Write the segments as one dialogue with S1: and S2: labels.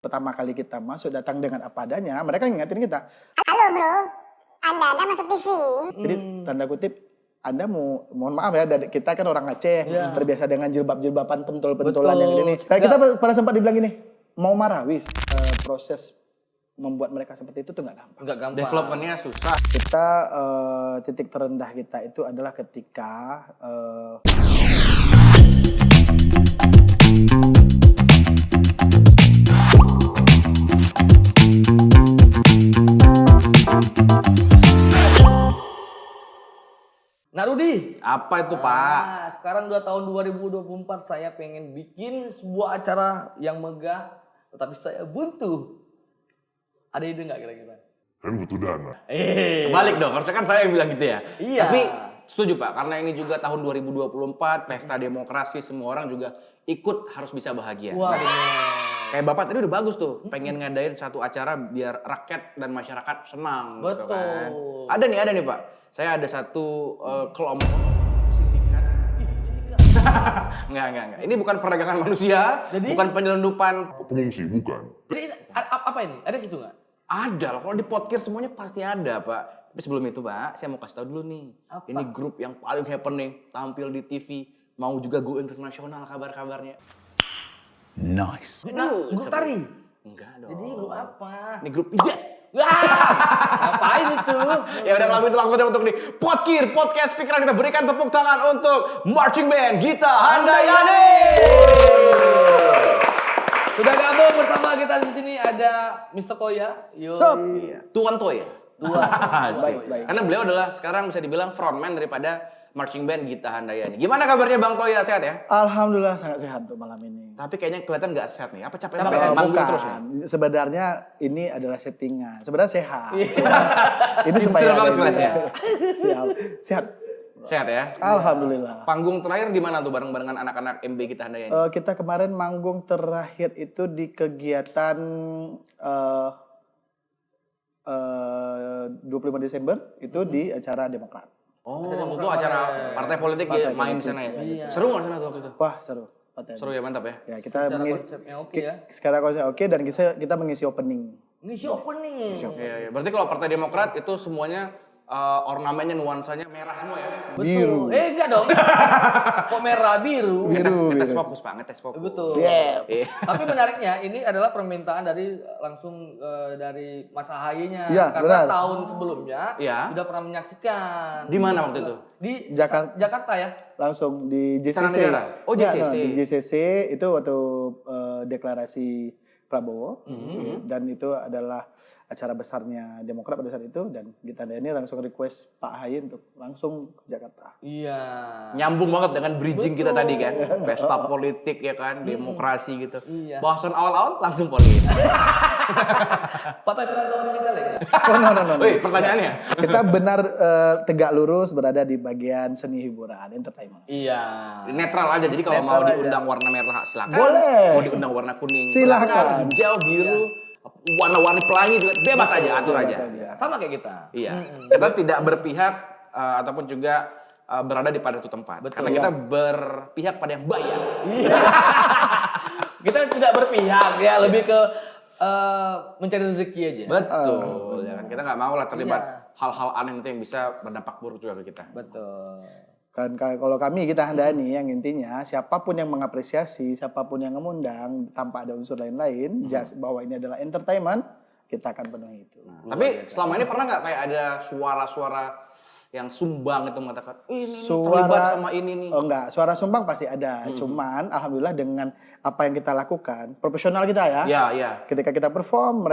S1: Pertama kali kita masuk datang dengan apa adanya, mereka ngingetin kita.
S2: Halo bro, Anda masuk TV.
S1: Jadi tanda kutip, Anda mohon maaf ya, kita kan orang Aceh, terbiasa dengan jilbab-jilbaban pentol-pentolan yang ini. Kayak kita pada sempat dibilang gini, mau marah wis. Proses membuat mereka seperti itu tuh nggak gampang.
S3: Nggak gampang.
S4: Developmentnya susah.
S1: Kita titik terendah kita itu adalah ketika
S3: Nah Rudi,
S4: Apa itu Pak?
S3: sekarang udah tahun 2024 saya pengen bikin sebuah acara yang megah, tetapi saya buntu. Ada ide nggak kira-kira?
S5: Kan butuh dana.
S4: Kebalik dong, harusnya kan saya yang bilang gitu ya.
S3: Iya.
S4: Tapi setuju Pak, karena ini juga tahun 2024, pesta demokrasi, semua orang juga ikut harus bisa bahagia.
S3: Wah,
S4: Kayak Bapak tadi udah bagus tuh, pengen ngadain satu acara biar rakyat dan masyarakat senang. Gitu
S3: Betul.
S4: kan. Ada nih Pak, saya ada satu kelompok sindikat. Enggak. Ini bukan perdagangan manusia,
S3: Jadi?
S4: bukan penyelundupan.
S5: Pengungsi, bukan.
S3: Jadi apa ini? Ada situ nggak?
S4: Ada lah, kalau di podcast semuanya pasti ada Pak. Tapi sebelum itu Pak, saya mau kasih tahu dulu nih.
S3: Apa?
S4: Ini grup yang paling happening, tampil di TV, mau juga go internasional kabar-kabarnya.
S1: nice.
S3: Nah, grup
S4: seru.
S3: tari.
S4: Enggak dong.
S3: Jadi grup apa?
S4: Ini grup pijat.
S3: Wah, ngapain itu?
S4: Ya udah kalau itu langsung aja untuk di Podkir Podcast Pikiran, kita berikan tepuk tangan untuk marching band Gita Handayani.
S3: Sudah gabung bersama kita di sini ada Mr. Toya.
S4: Iya. Tuan Toy ya?
S3: Tuan.
S4: Asik.
S1: Baik.
S4: Karena beliau adalah sekarang bisa dibilang frontman daripada marching band Gita Handayani. Gimana kabarnya Bang Toya, sehat ya?
S1: Alhamdulillah sangat sehat untuk malam ini.
S4: Tapi kayaknya kelihatan nggak sehat nih. Apa capek
S3: Capek,
S4: banget? Manggung
S1: Bukan.
S4: terus nih.
S1: Sebenarnya ini adalah settingan. Sebenarnya sehat. ini
S4: Pinter
S1: sembahyang
S4: banget
S1: aja.
S4: kelasnya.
S1: Siap. Sehat.
S4: Sehat ya?
S1: Alhamdulillah.
S4: Panggung terakhir di mana tuh bareng-barengan anak-anak MB Gita Handayani?
S1: Kita kemarin manggung terakhir itu di kegiatan 25 Desember itu di acara Demokrat.
S4: Oh, itu acara partai politik ya,
S1: Partai
S4: main di
S1: politik.
S4: sana ya?
S3: Iya.
S4: Seru nggak sana tuh waktu itu?
S1: Wah seru. Paten.
S4: Seru ya, mantap ya?
S1: Ya kita
S3: Secara konsepnya oke ya.
S1: sekarang konsep oke dan kita mengisi opening.
S3: Ngisi opening.
S4: Iya. Berarti kalau Partai Demokrat itu semuanya ornamennya, nuansanya merah semua ya?
S3: Betul. Enggak dong. Kok merah biru?
S4: Ngetes fokus Pak, ngetes fokus.
S3: Betul.
S1: Siap.
S4: Iya.
S3: Tapi menariknya ini adalah permintaan dari langsung dari Mas Ahaye-nya.
S1: Iya,
S3: Karena
S1: benar.
S3: tahun sebelumnya
S4: Iya.
S3: sudah pernah menyaksikan.
S4: Di mana waktu itu?
S3: Di
S1: Jakarta.
S3: ya.
S1: Langsung di
S4: Istana
S1: JCC.
S4: Negara? Oh,
S1: Ya,
S4: JCC.
S1: di JCC itu waktu deklarasi Prabowo dan itu adalah acara besarnya Demokrat pada saat itu dan Gita Handayani langsung request Pak Ahaye untuk langsung ke Jakarta.
S3: Iya.
S4: Nyambung banget dengan bridging kita tadi kan. Pesta politik ya kan, demokrasi gitu.
S3: Iya.
S4: Bahasan awal-awal langsung politik.
S3: Pak Toy pernah tahu ini caleg?
S1: Oh, no.
S4: Wih, pertanyaannya.
S1: Kita benar tegak lurus berada di bagian seni hiburan, entertainment.
S3: Iya.
S4: Netral aja, jadi kalau mau
S3: Netral aja.
S4: diundang warna merah silakan.
S1: Boleh.
S4: Mau diundang warna kuning
S1: Silakan.
S4: Hijau, biru, warna-warni pelangi juga bebas aja, atur aja.
S3: Sama kayak kita.
S4: Iya. Kita tidak berpihak ataupun juga berada di pada satu tempat.
S3: Betul.
S4: Karena kita berpihak pada yang bayar.
S3: Kita tidak berpihak ya, lebih ke mencari rezeki aja.
S4: Betul. Ya kan? Kita nggak mau lah terlibat
S3: Iya.
S4: hal-hal aneh itu yang bisa berdampak buruk juga ke kita.
S3: Betul.
S1: Kan kalau kami Gita Handayani yang intinya siapapun yang mengapresiasi, siapapun yang mengundang tanpa ada unsur lain-lain, just bahwa ini adalah entertainment, kita akan penuhi itu.
S4: Tapi selama ini pernah nggak kayak ada suara-suara yang sumbang itu mengatakan, ini
S1: Suara-
S4: terlibat sama ini nih.
S1: Oh enggak, suara sumbang pasti ada. Cuman alhamdulillah dengan apa yang kita lakukan, profesional kita ya.
S4: Iya.
S1: Ketika kita perform,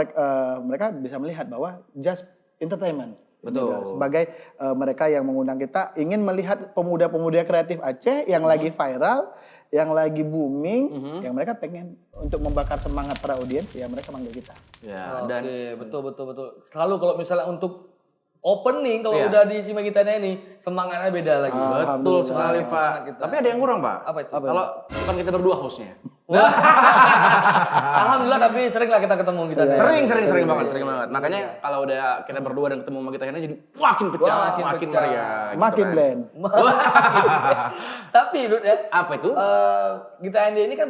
S1: mereka bisa melihat bahwa just entertainment.
S4: Betul.
S1: Sebagai mereka yang mengundang kita ingin melihat pemuda-pemuda kreatif Aceh yang lagi viral, yang lagi booming, yang mereka pengen untuk membakar semangat para audiens, ya mereka manggil kita.
S4: Ya,
S3: Oke,
S4: dan
S3: betul. Selalu kalau misalnya untuk opening kalau
S4: Iya.
S3: udah di si Magitanya ini semangatnya beda lagi.
S4: Betul sekali, Pak.
S3: Semangat kita.
S4: Tapi ada yang kurang, Pak.
S3: Apa itu?
S4: Kalau bukan kita berdua hostnya.
S3: Alhamdulillah tapi sering lah kita ketemu kita.
S4: Sering banget. Makanya kalau udah kita berdua dan ketemu sama kita ini jadi makin pecah,
S3: Makin
S4: makin
S3: pecah.
S4: meriah. gitu
S1: Makin
S4: kan.
S1: blend.
S3: Tapi Dut ya.
S4: Apa itu?
S3: Gita Handa ini kan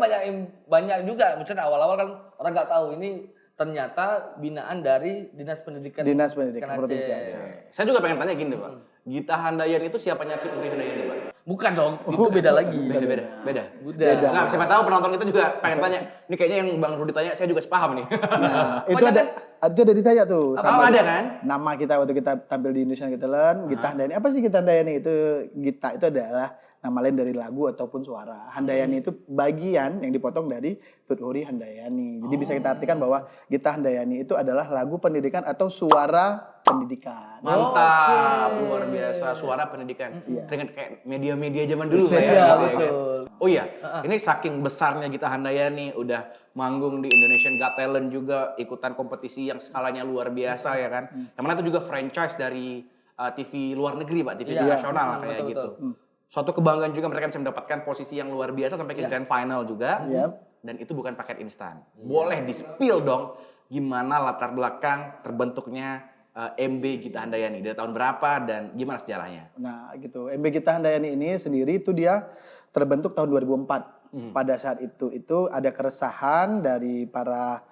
S3: banyak juga. Misalnya awal-awal kan orang nggak tahu ini ternyata binaan dari Dinas Pendidikan
S1: Pendidikan Provinsi Aceh.
S4: Saya juga pengen tanya gini, Pak. Gita Handayan itu siapa nyakit Uri Handayani, Pak?
S3: Bukan dong, itu beda lagi.
S4: Beda.
S3: Beda.
S4: Nah, siapa tahu penonton kita juga pengen tanya. Ini kayaknya yang Bang Rudi tanya, saya juga sepaham nih.
S1: Nah, itu
S3: Banyak
S1: ada ditanya tuh.
S4: Oh, ada kan?
S1: Nama kita waktu kita tampil di Indonesian Got Talent, Gita Handayani. Apa sih Gita Handayani? Itu Gita itu adalah nama lain dari lagu ataupun suara. Handayani itu bagian yang dipotong dari Tut Uri Handayani. Jadi bisa kita artikan bahwa Gita Handayani itu adalah lagu pendidikan atau suara pendidikan.
S4: Mantap, luar biasa suara pendidikan. Teringat kayak media-media zaman dulu Pak, ya.
S3: Iya,
S4: gitu ya,
S3: betul.
S4: kan? Oh iya, ini saking besarnya Gita Handayani udah manggung di Indonesian Got Talent juga, ikutan kompetisi yang skalanya luar biasa ya kan. Yang mana itu juga franchise dari TV luar negeri Pak, TV
S3: Iya.
S4: nasional kayak
S3: Betul,
S4: gitu. Suatu kebanggaan juga mereka bisa mendapatkan posisi yang luar biasa sampai ke grand final juga.
S1: Iya.
S4: Dan itu bukan paket instan. Boleh di-spill dong gimana latar belakang terbentuknya MB Gita Handayani dari tahun berapa dan gimana sejarahnya?
S1: Nah gitu, MB Gita Handayani ini sendiri itu dia terbentuk tahun 2004. Pada saat itu ada keresahan dari para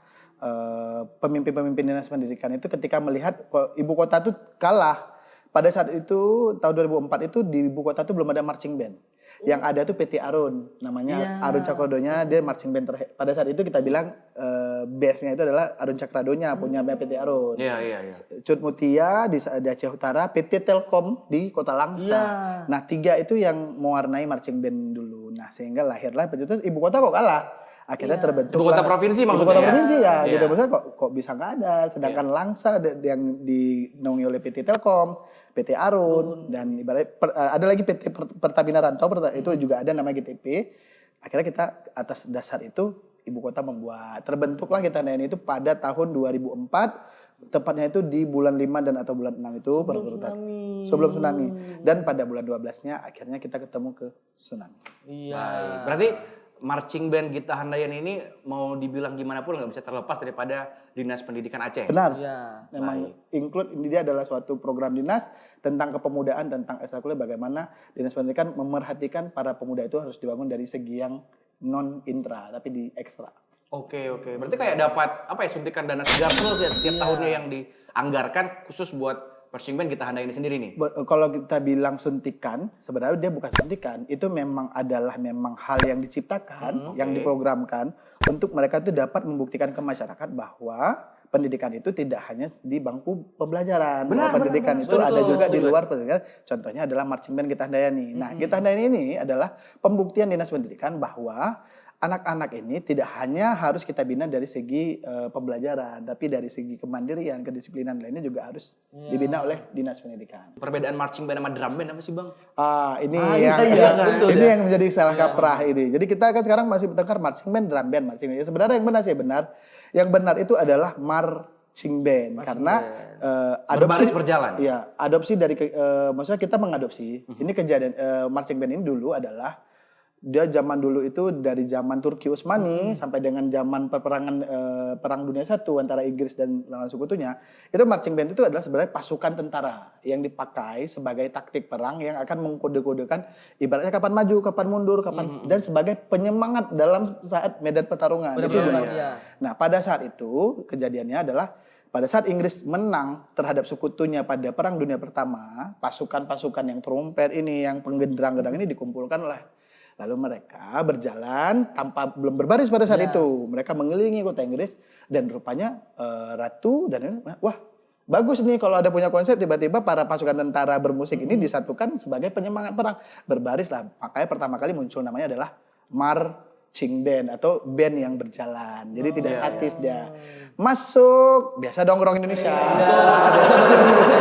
S1: pemimpin-pemimpin dinas pendidikan itu ketika melihat ibu kota itu kalah. Pada saat itu tahun 2004 itu di ibu kota itu belum ada marching band. Yang ada tuh PT Arun, namanya Arun Cakrodonya, dia marching band pada saat itu kita bilang base-nya itu adalah Arun Cakrodonya, punya PT Arun.
S4: Iya.
S1: Cut Mutia di Aceh Utara, PT Telkom di Kota Langsa. Nah, 3 itu yang mewarnai marching band dulu. Nah, sehingga lahirlah itu ibu kota kok kalah. Akhirnya terbentuk
S4: Ibu kota provinsi maksudnya
S1: Ibu kota
S4: ya?
S1: provinsi ya,
S4: Iya.
S1: gitu. Maksudnya kok bisa nggak ada. Sedangkan Langsa yang dinaungi oleh PT Telkom, PT Arun, dan ibaratnya ada lagi PT Pertamina Rantau, itu juga ada nama GTP. Akhirnya kita atas dasar itu ibu kota terbentuklah Gita Handayani itu pada tahun 2004, tepatnya itu di bulan 5 dan atau bulan 6 itu sebelum tsunami. Dan pada bulan 12-nya akhirnya kita ketemu ke tsunami.
S3: Iya.
S4: Baik. Berarti marching band Gita Handayani ini mau dibilang gimana pun nggak bisa terlepas daripada Dinas Pendidikan Aceh.
S1: Benar.
S3: Iya.
S1: Memang include ini dia adalah suatu program dinas tentang kepemudaan, tentang ekstrakurikuler, bagaimana dinas pendidikan memerhatikan para pemuda itu harus dibangun dari segi yang non intra tapi di ekstra.
S4: Oke. Berarti kayak dapat suntikan dana segar terus ya setiap tahunnya yang dianggarkan khusus buat marching band Gita Handayani sendiri nih.
S1: Kalau kita bilang suntikan, sebenarnya dia bukan suntikan, itu memang hal yang diciptakan, yang diprogramkan untuk mereka itu dapat membuktikan ke masyarakat bahwa pendidikan itu tidak hanya di bangku pembelajaran. Pendidikan itu ada juga di luar pendidikan. Contohnya adalah marching band Gita Handayani. Nah, Gita Handayani ini adalah pembuktian dinas pendidikan bahwa anak-anak ini tidak hanya harus kita bina dari segi pembelajaran, tapi dari segi kemandirian, kedisiplinan lainnya juga harus dibina oleh dinas pendidikan.
S4: Perbedaan marching band sama drum band apa sih Bang?
S1: Ini
S3: betul,
S1: ini yang menjadi salah kaprah ini. Jadi kita kan sekarang masih bertengkar marching band, drum band, marching band. Sebenarnya yang benar sih benar. Yang benar itu adalah marching band karena
S4: Berbaris berjalan.
S1: Iya, adopsi dari maksudnya kita mengadopsi. Ini kejadian marching band ini dulu adalah dia zaman dulu itu dari zaman Turki Utsmani sampai dengan zaman peperangan Perang Dunia I antara Inggris dan lawan sekutunya, itu marching band itu adalah sebenarnya pasukan tentara yang dipakai sebagai taktik perang yang akan mengkode-kodekan ibaratnya kapan maju, kapan mundur, dan sebagai penyemangat dalam saat medan pertarungan. Itu gunanya. Nah, pada saat itu kejadiannya adalah pada saat Inggris menang terhadap sekutunya pada Perang Dunia Pertama, pasukan-pasukan yang trompet ini, yang penggenderang-genderang ini dikumpulkan oleh. Lalu mereka berjalan tanpa belum berbaris pada saat itu. Mereka mengelilingi kota Inggris dan rupanya ratu dan wah bagus nih kalau ada punya konsep tiba-tiba para pasukan tentara bermusik ini disatukan sebagai penyemangat perang. Berbaris lah. Makanya pertama kali muncul namanya adalah marching band atau band yang berjalan. Jadi tidak statis dia. Masuk biasa dongkrong Indonesia. Biasa dongkrong Indonesia.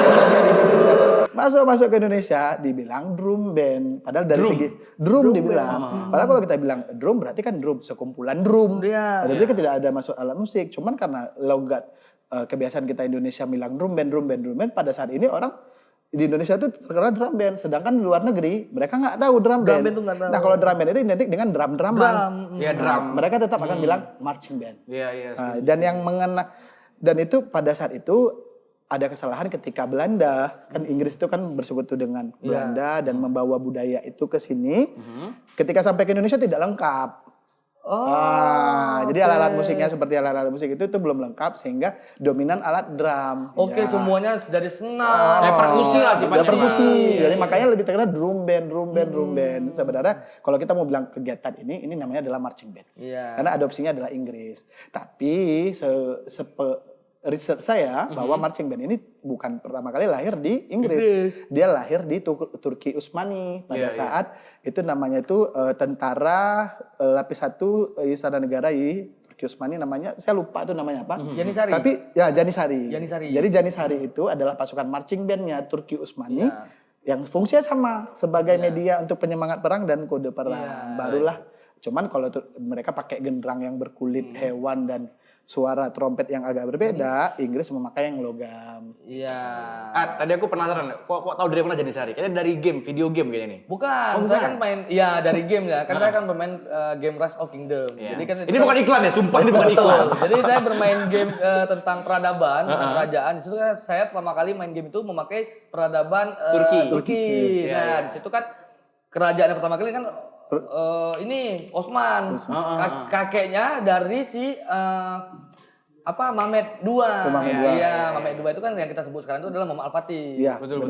S1: Masuk ke Indonesia dibilang drum band. Padahal dari segi drum dibilang. Padahal kalau kita bilang drum berarti kan drum, sekumpulan drum. Jadi tidak ada masuk alat musik. Cuman karena logat kebiasaan kita Indonesia bilang drum band, pada saat ini orang di Indonesia itu terkenal drum band, sedangkan di luar negeri mereka nggak tahu drum band.
S3: band tuh nggak tahu.
S1: Nah kalau drum band itu identik dengan drum-druman.
S4: Ya drum.
S1: Mereka tetap akan bilang marching band.
S4: Iya, iya.
S1: Dan yang dan itu pada saat itu ada kesalahan ketika Belanda, kan Inggris itu kan bersekutu dengan Belanda dan membawa budaya itu ke sini. Ketika sampai ke Indonesia tidak lengkap. Jadi alat-alat musiknya seperti alat-alat musik itu belum lengkap sehingga dominan alat drum.
S3: Oke, semuanya dari senar.
S4: Perkusi lah sifatnya.
S1: Ya, perkusi.
S3: Iya,
S1: Jadi makanya lebih terkenal drum band. Sebenarnya kalau kita mau bilang kegiatan ini namanya adalah marching band.
S3: Iya.
S1: Karena adopsinya adalah Inggris. Tapi riset saya bahwa marching band ini bukan pertama kali lahir di Inggris. Dia lahir di Turki Utsmani pada saat itu namanya itu tentara lapis 1 Istana Negara Turki Utsmani namanya, saya lupa itu namanya apa.
S3: Janisari.
S1: Tapi ya Janisari.
S3: Janisari.
S1: Jadi Janisari itu adalah pasukan marching bandnya Turki Utsmani yang fungsinya sama sebagai media untuk penyemangat perang dan kode perang. Barulah cuman kalau mereka pakai genderang yang berkulit hewan dan suara trompet yang agak berbeda, Inggris memakai yang logam.
S3: Iya.
S4: Tadi aku penasaran, kok tahu dari mana Janisari? Kayaknya dari game, video game kayaknya nih.
S3: Bukan, saya kan main, ya dari game ya. Kan saya kan bermain game Rise of Kingdom.
S4: Iya.
S3: Jadi kan
S4: Ini bukan iklan ya, sumpah ini bukan iklan.
S3: Jadi saya bermain game tentang peradaban, tentang kerajaan. Di situ kan saya pertama kali main game itu memakai peradaban Turki. Nah, di situ kan kerajaan yang pertama kali kan ini Osman. Kakeknya dari si Mehmed II. Iya, Mehmed II itu kan yang kita sebut sekarang itu adalah Muhammad Al-Fatih.
S1: Iya,
S4: betul.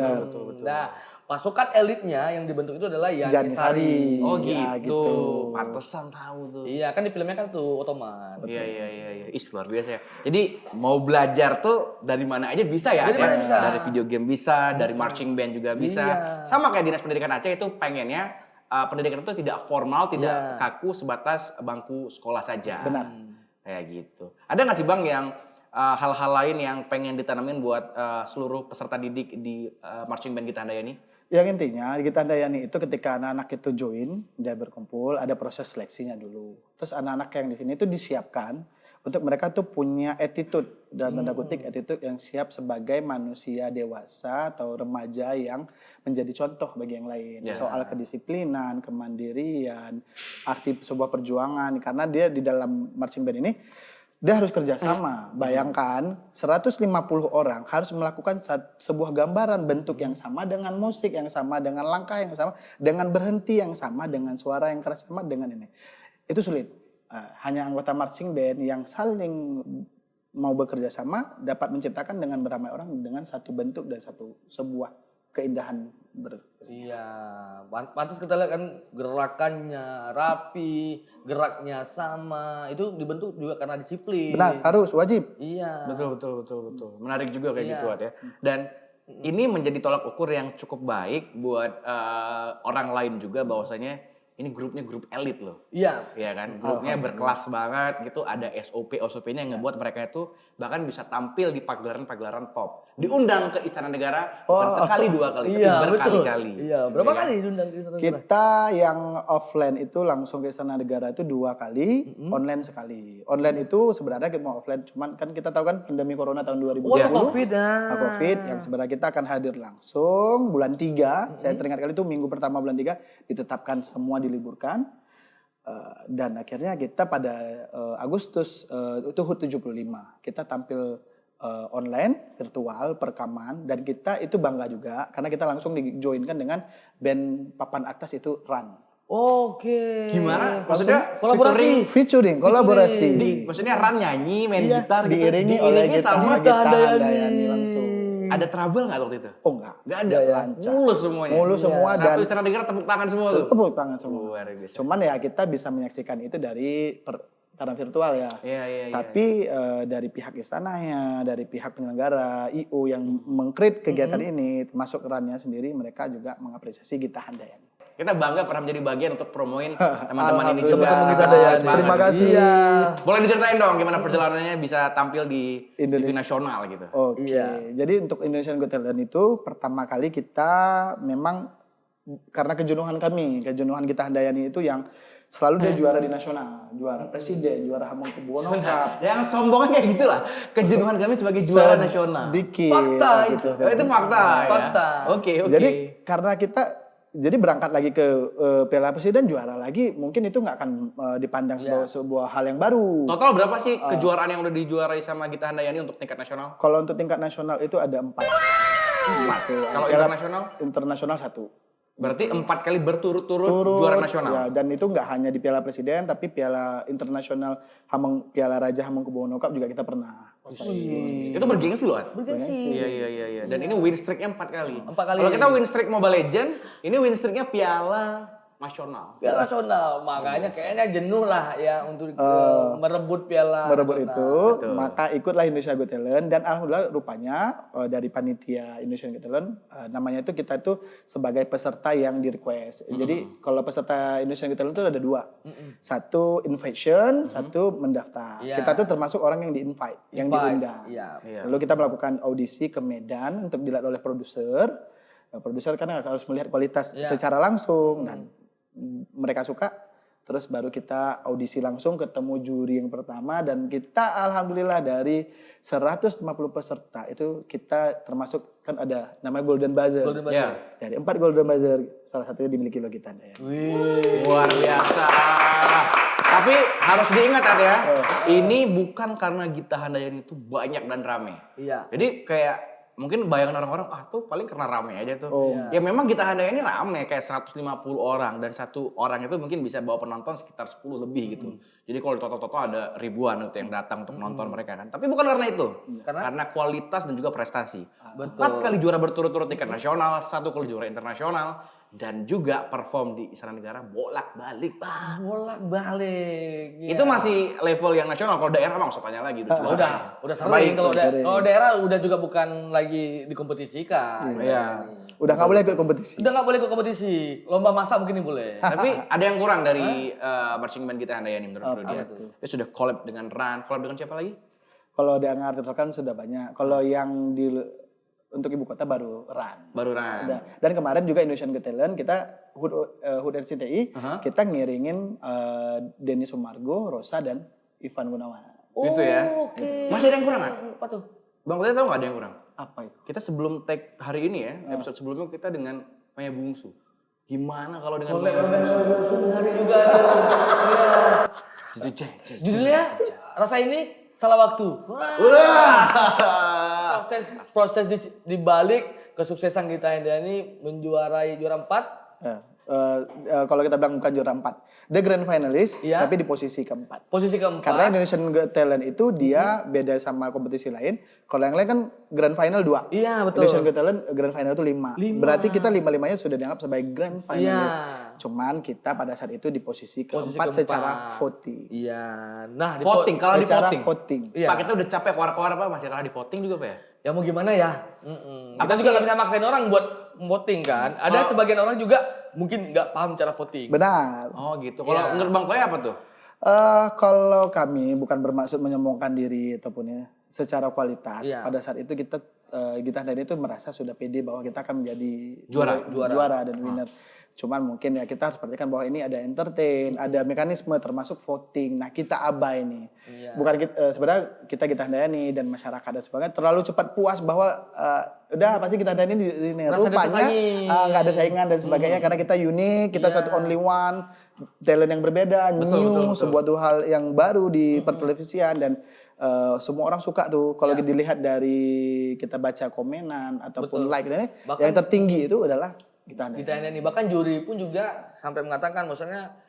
S3: Nah, pasukan elitnya yang dibentuk itu adalah Janisari.
S4: Oh
S1: Ya,
S4: gitu. Pantesan tahu tuh.
S3: Iya, kan di filmnya kan tuh Ottoman.
S4: Iya. Luar biasa ya. Jadi mau belajar tuh dari mana aja bisa ya?
S3: Dari mana bisa.
S4: Dari video game bisa, dari marching band juga bisa.
S3: Iya.
S4: Sama kayak Dinas Pendidikan Aceh itu pengennya pendidikan itu tidak formal, tidak kaku sebatas bangku sekolah saja.
S1: Benar.
S4: Kayak gitu. Ada nggak sih Bang yang hal-hal lain yang pengen ditanamin buat seluruh peserta didik di marching band Gita Handayani?
S1: Yang intinya Gita Handayani itu ketika anak-anak itu join, dia berkumpul, ada proses seleksinya dulu. Terus anak-anak yang di sini itu disiapkan untuk mereka tuh punya attitude, dalam tanda kutip attitude yang siap sebagai manusia dewasa atau remaja yang menjadi contoh bagi yang lain. Soal kedisiplinan, kemandirian, arti sebuah perjuangan. Karena dia di dalam marching band ini dia harus kerjasama. Bayangkan 150 orang harus melakukan sebuah gambaran bentuk yang sama dengan musik yang sama, dengan langkah yang sama, dengan berhenti yang sama, dengan suara yang keras sama, dengan ini. Itu sulit. Hanya anggota marching band yang saling mau bekerja sama dapat menciptakan dengan beramai orang dengan satu bentuk dan sebuah keindahan
S3: Iya, pantas kita lihat kan gerakannya rapi, geraknya sama, itu dibentuk juga karena disiplin.
S1: Benar, harus wajib.
S3: Iya.
S4: Betul. Menarik juga kayak gitu ya. Dan ini menjadi tolak ukur yang cukup baik buat orang lain juga bahwasanya ini grupnya grup elit loh. Iya. Iya kan? Grupnya berkelas banget gitu, ada SOP-nya yang ngebuat mereka itu bahkan bisa tampil di pagelaran-pagelaran pop. Diundang ke Istana Negara bukan sekali dua kali, tapi berkali-kali.
S3: Iya, berapa kali diundang ke Istana Negara?
S1: Kita yang offline itu langsung ke Istana Negara itu 2 kali, online sekali. Online itu sebenarnya kita mau offline, cuman kan kita tahu kan pandemi corona tahun 2020.
S3: Covid
S1: Covid yang sebenarnya kita akan hadir langsung bulan 3. Saya teringat kali itu minggu pertama bulan 3 ditetapkan semua diliburkan. Dan akhirnya kita pada Agustus itu HUT 75 kita tampil online virtual perekaman dan kita itu bangga juga karena kita langsung dijoinkan dengan band papan atas itu Run.
S3: Oke.
S4: Gimana? Maksudnya
S3: kolaborasi,
S1: featuring, kolaborasi.
S4: Maksudnya Ran nyanyi, main gitar gitu.
S1: Diiringi oleh
S4: sama
S1: Gita Handayani langsung.
S4: Ada trouble nggak waktu itu?
S1: Oh enggak.
S4: Nggak ada.
S1: Lancar.
S4: Mulus semuanya.
S1: Mulus semua dan
S4: Satu Istana Negara tepuk tangan semua tuh.
S1: tepuk tangan semua.
S4: Luar biasa.
S1: Cuman ya kita bisa menyaksikan itu dari karena virtual ya.
S4: Iya.
S1: Tapi dari pihak istananya, dari pihak penyelenggara, IO yang meng-create kegiatan ini, termasuk Rannya sendiri, mereka juga mengapresiasi Gita Handayani.
S4: Kita bangga pernah menjadi bagian untuk promoin teman-teman ini juga.
S1: Alhamdulillah.
S4: Kita sukses banget.
S1: Terima kasih.
S3: Iya.
S4: Boleh diceritain dong gimana perjalanannya bisa tampil di TV nasional gitu.
S1: Oke. Jadi untuk Indonesian Got Talent itu pertama kali kita memang karena kejenuhan Gita Handayani itu yang Selalu dia juara di nasional, juara presiden, juara Hamengkubuwono Cup.
S4: Jangan sombongnya kayak gitulah. Kejenuhan kami sebagai juara nasional.
S1: Dikit.
S3: Fakta
S1: gitu.
S4: Oh, itu fakta ya.
S3: Fakta.
S4: Oke.
S1: Jadi karena kita jadi berangkat lagi ke Piala Presiden juara lagi, mungkin itu nggak akan dipandang sebuah hal yang baru.
S4: Total berapa sih kejuaraan yang udah dijuarai sama Gita Handayani untuk tingkat nasional?
S1: Kalau untuk tingkat nasional itu ada 4.
S4: Kalau internasional?
S1: Internasional 1.
S4: Berarti 4 kali berturut-turut juara nasional.
S1: Ya, dan itu nggak hanya di Piala Presiden, tapi Piala Internasional Piala Raja Hamengkubuwono Cup juga kita pernah.
S4: Itu bergengsi loh, At.
S3: Bergengsi.
S4: Iya. Dan ini win streak-nya 4 kali.
S3: 4 kali.
S4: Kalau kita win streak Mobile Legend, ini win streak-nya Piala Nasional.
S3: Piala nasional, makanya kayaknya jenuh lah ya untuk merebut piala.
S1: Merebut
S3: nasional.
S1: itu,
S4: Betul.
S1: maka ikutlah Indonesia Got Talent dan alhamdulillah rupanya dari panitia Indonesia Got Talent namanya itu kita itu sebagai peserta yang di request. Jadi kalau peserta Indonesia Got Talent itu ada 2. Satu invitation, satu mendaftar.
S3: Iya.
S1: Kita tuh termasuk orang yang di-invite, yang diundang.
S3: Iya.
S1: Lalu kita melakukan audisi ke Medan untuk dilihat oleh produser. Produser kan harus melihat kualitas secara langsung dan mereka suka. Terus baru kita audisi langsung ketemu juri yang pertama dan kita alhamdulillah dari 150 peserta itu kita termasuk kan ada namanya Golden Buzzer.
S3: Golden Buzzer.
S4: Ya.
S1: Dari 4 Golden Buzzer salah satunya dimiliki Logita Handayani.
S3: Wih.
S4: Luar biasa. Tapi harus diingat ya, ini bukan karena Gita Handayani itu banyak dan rame.
S3: Iya.
S4: Jadi kayak mungkin bayangan orang-orang tuh paling karena rame aja tuh.
S1: Oh.
S4: Ya memang Gita Handayani rame kayak 150 orang dan satu orang itu mungkin bisa bawa penonton sekitar 10 lebih gitu. Jadi kalau total ada ribuan itu yang datang untuk nonton mereka kan. Tapi bukan karena itu. Karena kualitas dan juga prestasi.
S3: Betul.
S4: 4 kali juara berturut-turut tingkat nasional, 1 kali juara internasional dan juga perform di Istana Negara bolak-balik, Pak.
S3: Bolak-balik. Iya.
S4: Itu masih level yang nasional. Kalau daerah mah usah tanya lagi udah juara.
S3: Udah sering kalau
S1: sering.
S3: kalau daerah udah juga bukan lagi dikompetisikan.
S4: Iya.
S1: Udah nggak boleh ikut kompetisi.
S3: Udah nggak boleh ke kompetisi. Lomba masak mungkin ini boleh.
S4: Tapi ada yang kurang dari marching band Gita Handayani menurut dia.
S3: tuh?
S4: Dia sudah collab dengan Ran, collab dengan siapa lagi?
S1: Kalau di Anggar kan sudah banyak. Kalau yang untuk ibu kota baru Ran.
S4: Baru Ran.
S1: Udah. Dan kemarin juga Indonesian Got Talent kita HUT RCTI kita ngiringin Denny Sumargo, Rosa dan Ivan Gunawan.
S4: Gitu ya.
S3: Oke.
S4: Masih ada yang kurang, Ran?
S3: Apa tuh?
S4: Bang Putih tahu nggak ada yang kurang?
S1: Apa itu?
S4: Kita sebelum tag hari ini ya, episode sebelumnya kita dengan Maya Bungsu. Gimana kalau dengan Maya Bungsu?
S3: Hari juga. Iya. Judulnya rasa ini salah waktu. Proses di balik kesuksesan Gita Handayani menjuarai juara 4.
S1: Kalau kita bilang bukan juara 4, dia grand finalist
S3: Iya.
S1: tapi di posisi keempat.
S3: Posisi keempat.
S1: Karena Indonesian Got Talent itu dia beda sama kompetisi lain. Kalau yang lain kan grand final 2.
S3: Iya, betul.
S1: Indonesian Got Talent grand final itu 5. Berarti kita 5-5-nya sudah dianggap sebagai grand finalist.
S3: Iya.
S1: Cuman kita pada saat itu di posisi
S3: Posisi
S1: keempat secara
S3: keempat.
S1: voting.
S3: Iya. Nah,
S4: Voting, kalau di
S1: Secara
S4: voting.
S1: voting.
S3: Iya.
S4: Pak kita udah capek keluar-keluar Pak, masih kalah di voting juga Pak ya?
S3: Ya mau gimana ya? Kita
S4: Apa
S3: juga
S4: sih?
S3: nggak bisa maksain orang buat voting kan. Ada sebagian orang juga mungkin nggak paham cara voting.
S1: Benar.
S4: Oh gitu. Kalau
S3: Iya.
S4: menurut Bang Toy apa tuh?
S1: Kalau kami bukan bermaksud menyombongkan diri ataupun ya, secara kualitas.
S3: Iya.
S1: Pada saat itu kita Handayani itu merasa sudah pede bahwa kita akan menjadi
S4: Juara.
S1: juara dan winner. Cuman mungkin ya kita harus perhatikan bahwa ini ada entertain, ada mekanisme termasuk voting. Nah kita abai nih.
S3: Iya.
S1: Bukan sebenarnya kita Handayani dan masyarakat dan sebagainya terlalu cepat puas bahwa udah pasti Gita Handayani ini
S3: Merasa
S1: rupanya
S3: dipesaing.
S1: nggak ada saingan dan sebagainya karena kita unik, kita
S3: Iya.
S1: satu only one, talent yang berbeda, new, sebuah tuh hal yang baru di pertelevisian dan semua orang suka tuh kalau dilihat dari kita baca komenan ataupun
S3: Betul.
S1: like dan
S3: Bahkan-
S1: yang tertinggi itu adalah Gita Handayani.
S3: Gita Handayani bahkan juri pun juga sampai mengatakan maksudnya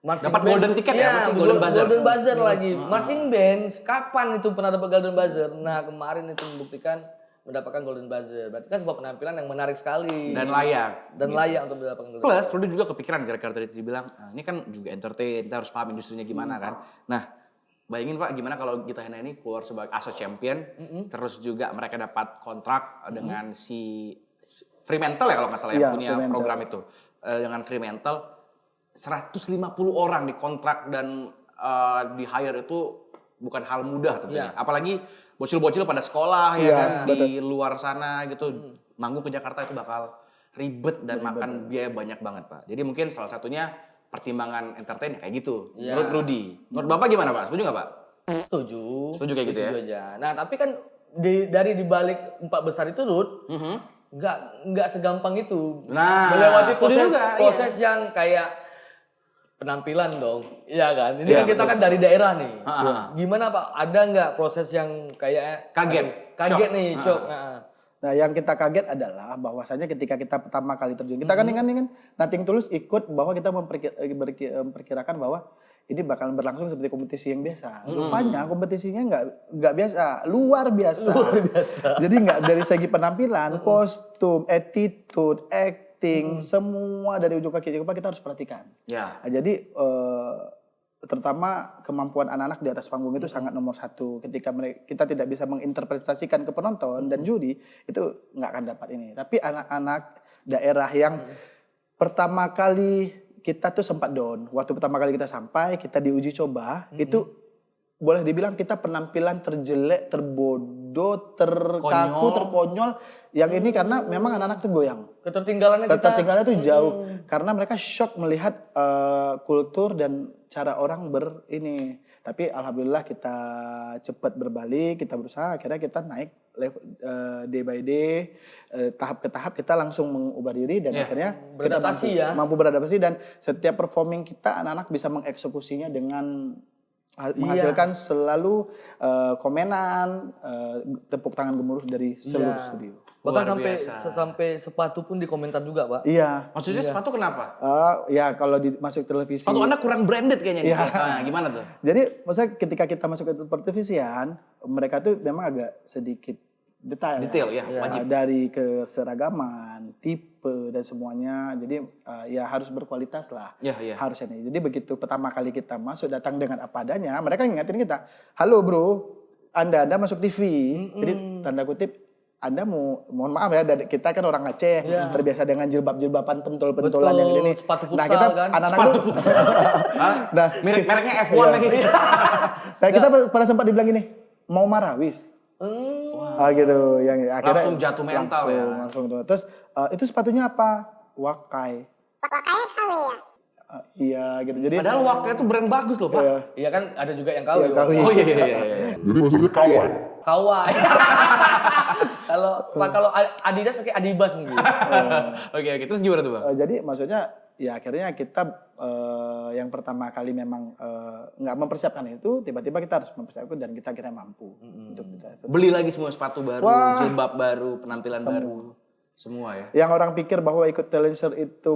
S3: marching
S4: Dapat
S3: band-
S4: golden ticket ya,
S3: Iya,
S4: apa sih? Golden buzzer.
S3: Golden buzzer lagi. Marching band kapan itu pernah dapat golden buzzer? Nah, kemarin itu membuktikan mendapatkan golden buzzer. Berarti kan sebuah penampilan yang menarik sekali
S4: Dan layak.
S3: dan layak untuk mendapatkan golden
S4: Plus, Rudy juga kepikiran gara-gara tadi dibilang, ini kan juga entertain, kita harus paham industrinya gimana kan. Nah, bayangin Pak, gimana kalau Gita Handayani keluar sebagai ASO champion, terus juga mereka dapat kontrak dengan si Fremantle ya kalau nggak salah
S1: Iya,
S4: yang punya
S1: Fremantle.
S4: program itu. Dengan Fremantle, 150 orang dikontrak dan di hire itu bukan hal mudah tentunya.
S3: Iya.
S4: Apalagi bocil-bocil pada sekolah ya
S1: Iya,
S4: kan, di luar sana gitu. Manggung ke Jakarta itu bakal ribet dan makan biaya banyak banget Pak. Jadi mungkin salah satunya pertimbangan entertain kayak gitu.
S3: Iya.
S4: Menurut Rudy. Menurut Bapak gimana Pak? Setuju nggak Pak?
S3: Setuju.
S4: Setuju kayak gitu ya?
S3: Setuju aja. Nah, tapi kan dari dibalik 4 besar itu, Rud, nggak segampang itu.
S4: Nah,
S3: melewati
S4: setuju
S3: proses
S4: juga,
S3: yang kayak penampilan dong. Iya kan? Ini
S4: Iya,
S3: kan kita
S4: betul.
S3: kan dari daerah nih.
S4: Ah.
S3: Gimana Pak? Ada nggak proses yang kayak
S4: Kaget,
S3: kaget
S4: shock.
S3: nih, shock. Nah.
S1: Nah, yang kita kaget adalah bahwasanya ketika kita pertama kali terjun, kita kan Nothing Tulus ikut bahwa kita memperkirakan bahwa ini bakal berlangsung seperti kompetisi yang biasa. Rupanya kompetisinya nggak biasa, luar biasa. Jadi nggak dari segi penampilan, kostum, attitude, acting, semua dari ujung kaki kepala kita harus perhatikan.
S4: Ya.
S1: Nah, jadi terutama kemampuan anak-anak di atas panggung itu sangat nomor satu. Ketika kita tidak bisa menginterpretasikan ke penonton dan juri, itu nggak akan dapat ini. Tapi anak-anak daerah yang pertama kali kita tuh sempat down. Waktu pertama kali kita sampai, kita diuji coba, itu boleh dibilang kita penampilan terjelek, terbodoh, terkaku, terkonyol. Yang ini karena memang anak-anak tuh goyang.
S3: Ketertinggalannya
S1: tuh jauh. Karena mereka shock melihat kultur dan cara orang ini. Tapi alhamdulillah kita cepat berbalik, kita berusaha, akhirnya kita naik day by day, tahap ke tahap kita langsung mengubah diri dan akhirnya kita mampu beradaptasi dan setiap performing kita anak-anak bisa mengeksekusinya dengan menghasilkan selalu komenan, tepuk tangan gemuruh dari seluruh studio.
S3: Bahkan sampai sepatu pun dikomentar juga, Pak.
S1: Iya.
S4: Maksudnya sepatu kenapa?
S1: Ya kalau masuk televisi.
S4: Sepatu Anda kurang branded kayaknya nih.
S1: Iya.
S4: Nah, gimana tuh?
S1: Jadi maksudnya ketika kita masuk ke pertelevisian, mereka tuh memang agak sedikit detail
S4: ya, wajib.
S1: Dari keseragaman, tipe dan semuanya. Jadi ya harus berkualitas lah.
S4: Iya.
S1: Harusnya nih. Jadi begitu pertama kali kita masuk datang dengan apa adanya, mereka ngingetin kita, "Halo bro, Anda masuk TV." Jadi tanda kutip Anda mohon maaf ya, kita kan orang Aceh, terbiasa dengan jilbab-jilbaban pentul-pentulan yang ini.
S3: Sepatu futsal,
S1: nah, kita
S3: kan?
S1: anak-anak tuh
S4: Nah, mereknya F1 lagi.
S1: Nah, kita pada sempat dibilang gini, mau marawis. Gitu, yang akhirnya
S4: Langsung jatuh mental ya.
S1: Langsung tuh. Terus itu sepatunya apa? Wakai.
S2: Pakainya KW ya?
S1: Iya gitu. Jadi
S4: Padahal Wakai itu brand bagus loh, Pak.
S3: Iya kan ada juga yang KW.
S1: Iya, KW.
S4: Oh iya.
S5: Jadi maksudnya kawan.
S3: Kawai. Kalau Adidas pakai Adibas mungkin.
S4: Oke. Terus gimana tuh, Bang?
S1: jadi maksudnya ya akhirnya kita yang pertama kali memang nggak mempersiapkan itu, tiba-tiba kita harus mempersiapkan dan kita akhirnya mampu untuk kita.
S4: Beli lagi semua sepatu baru, jilbab baru, penampilan baru. Semua ya.
S1: Yang orang pikir bahwa ikut talent show itu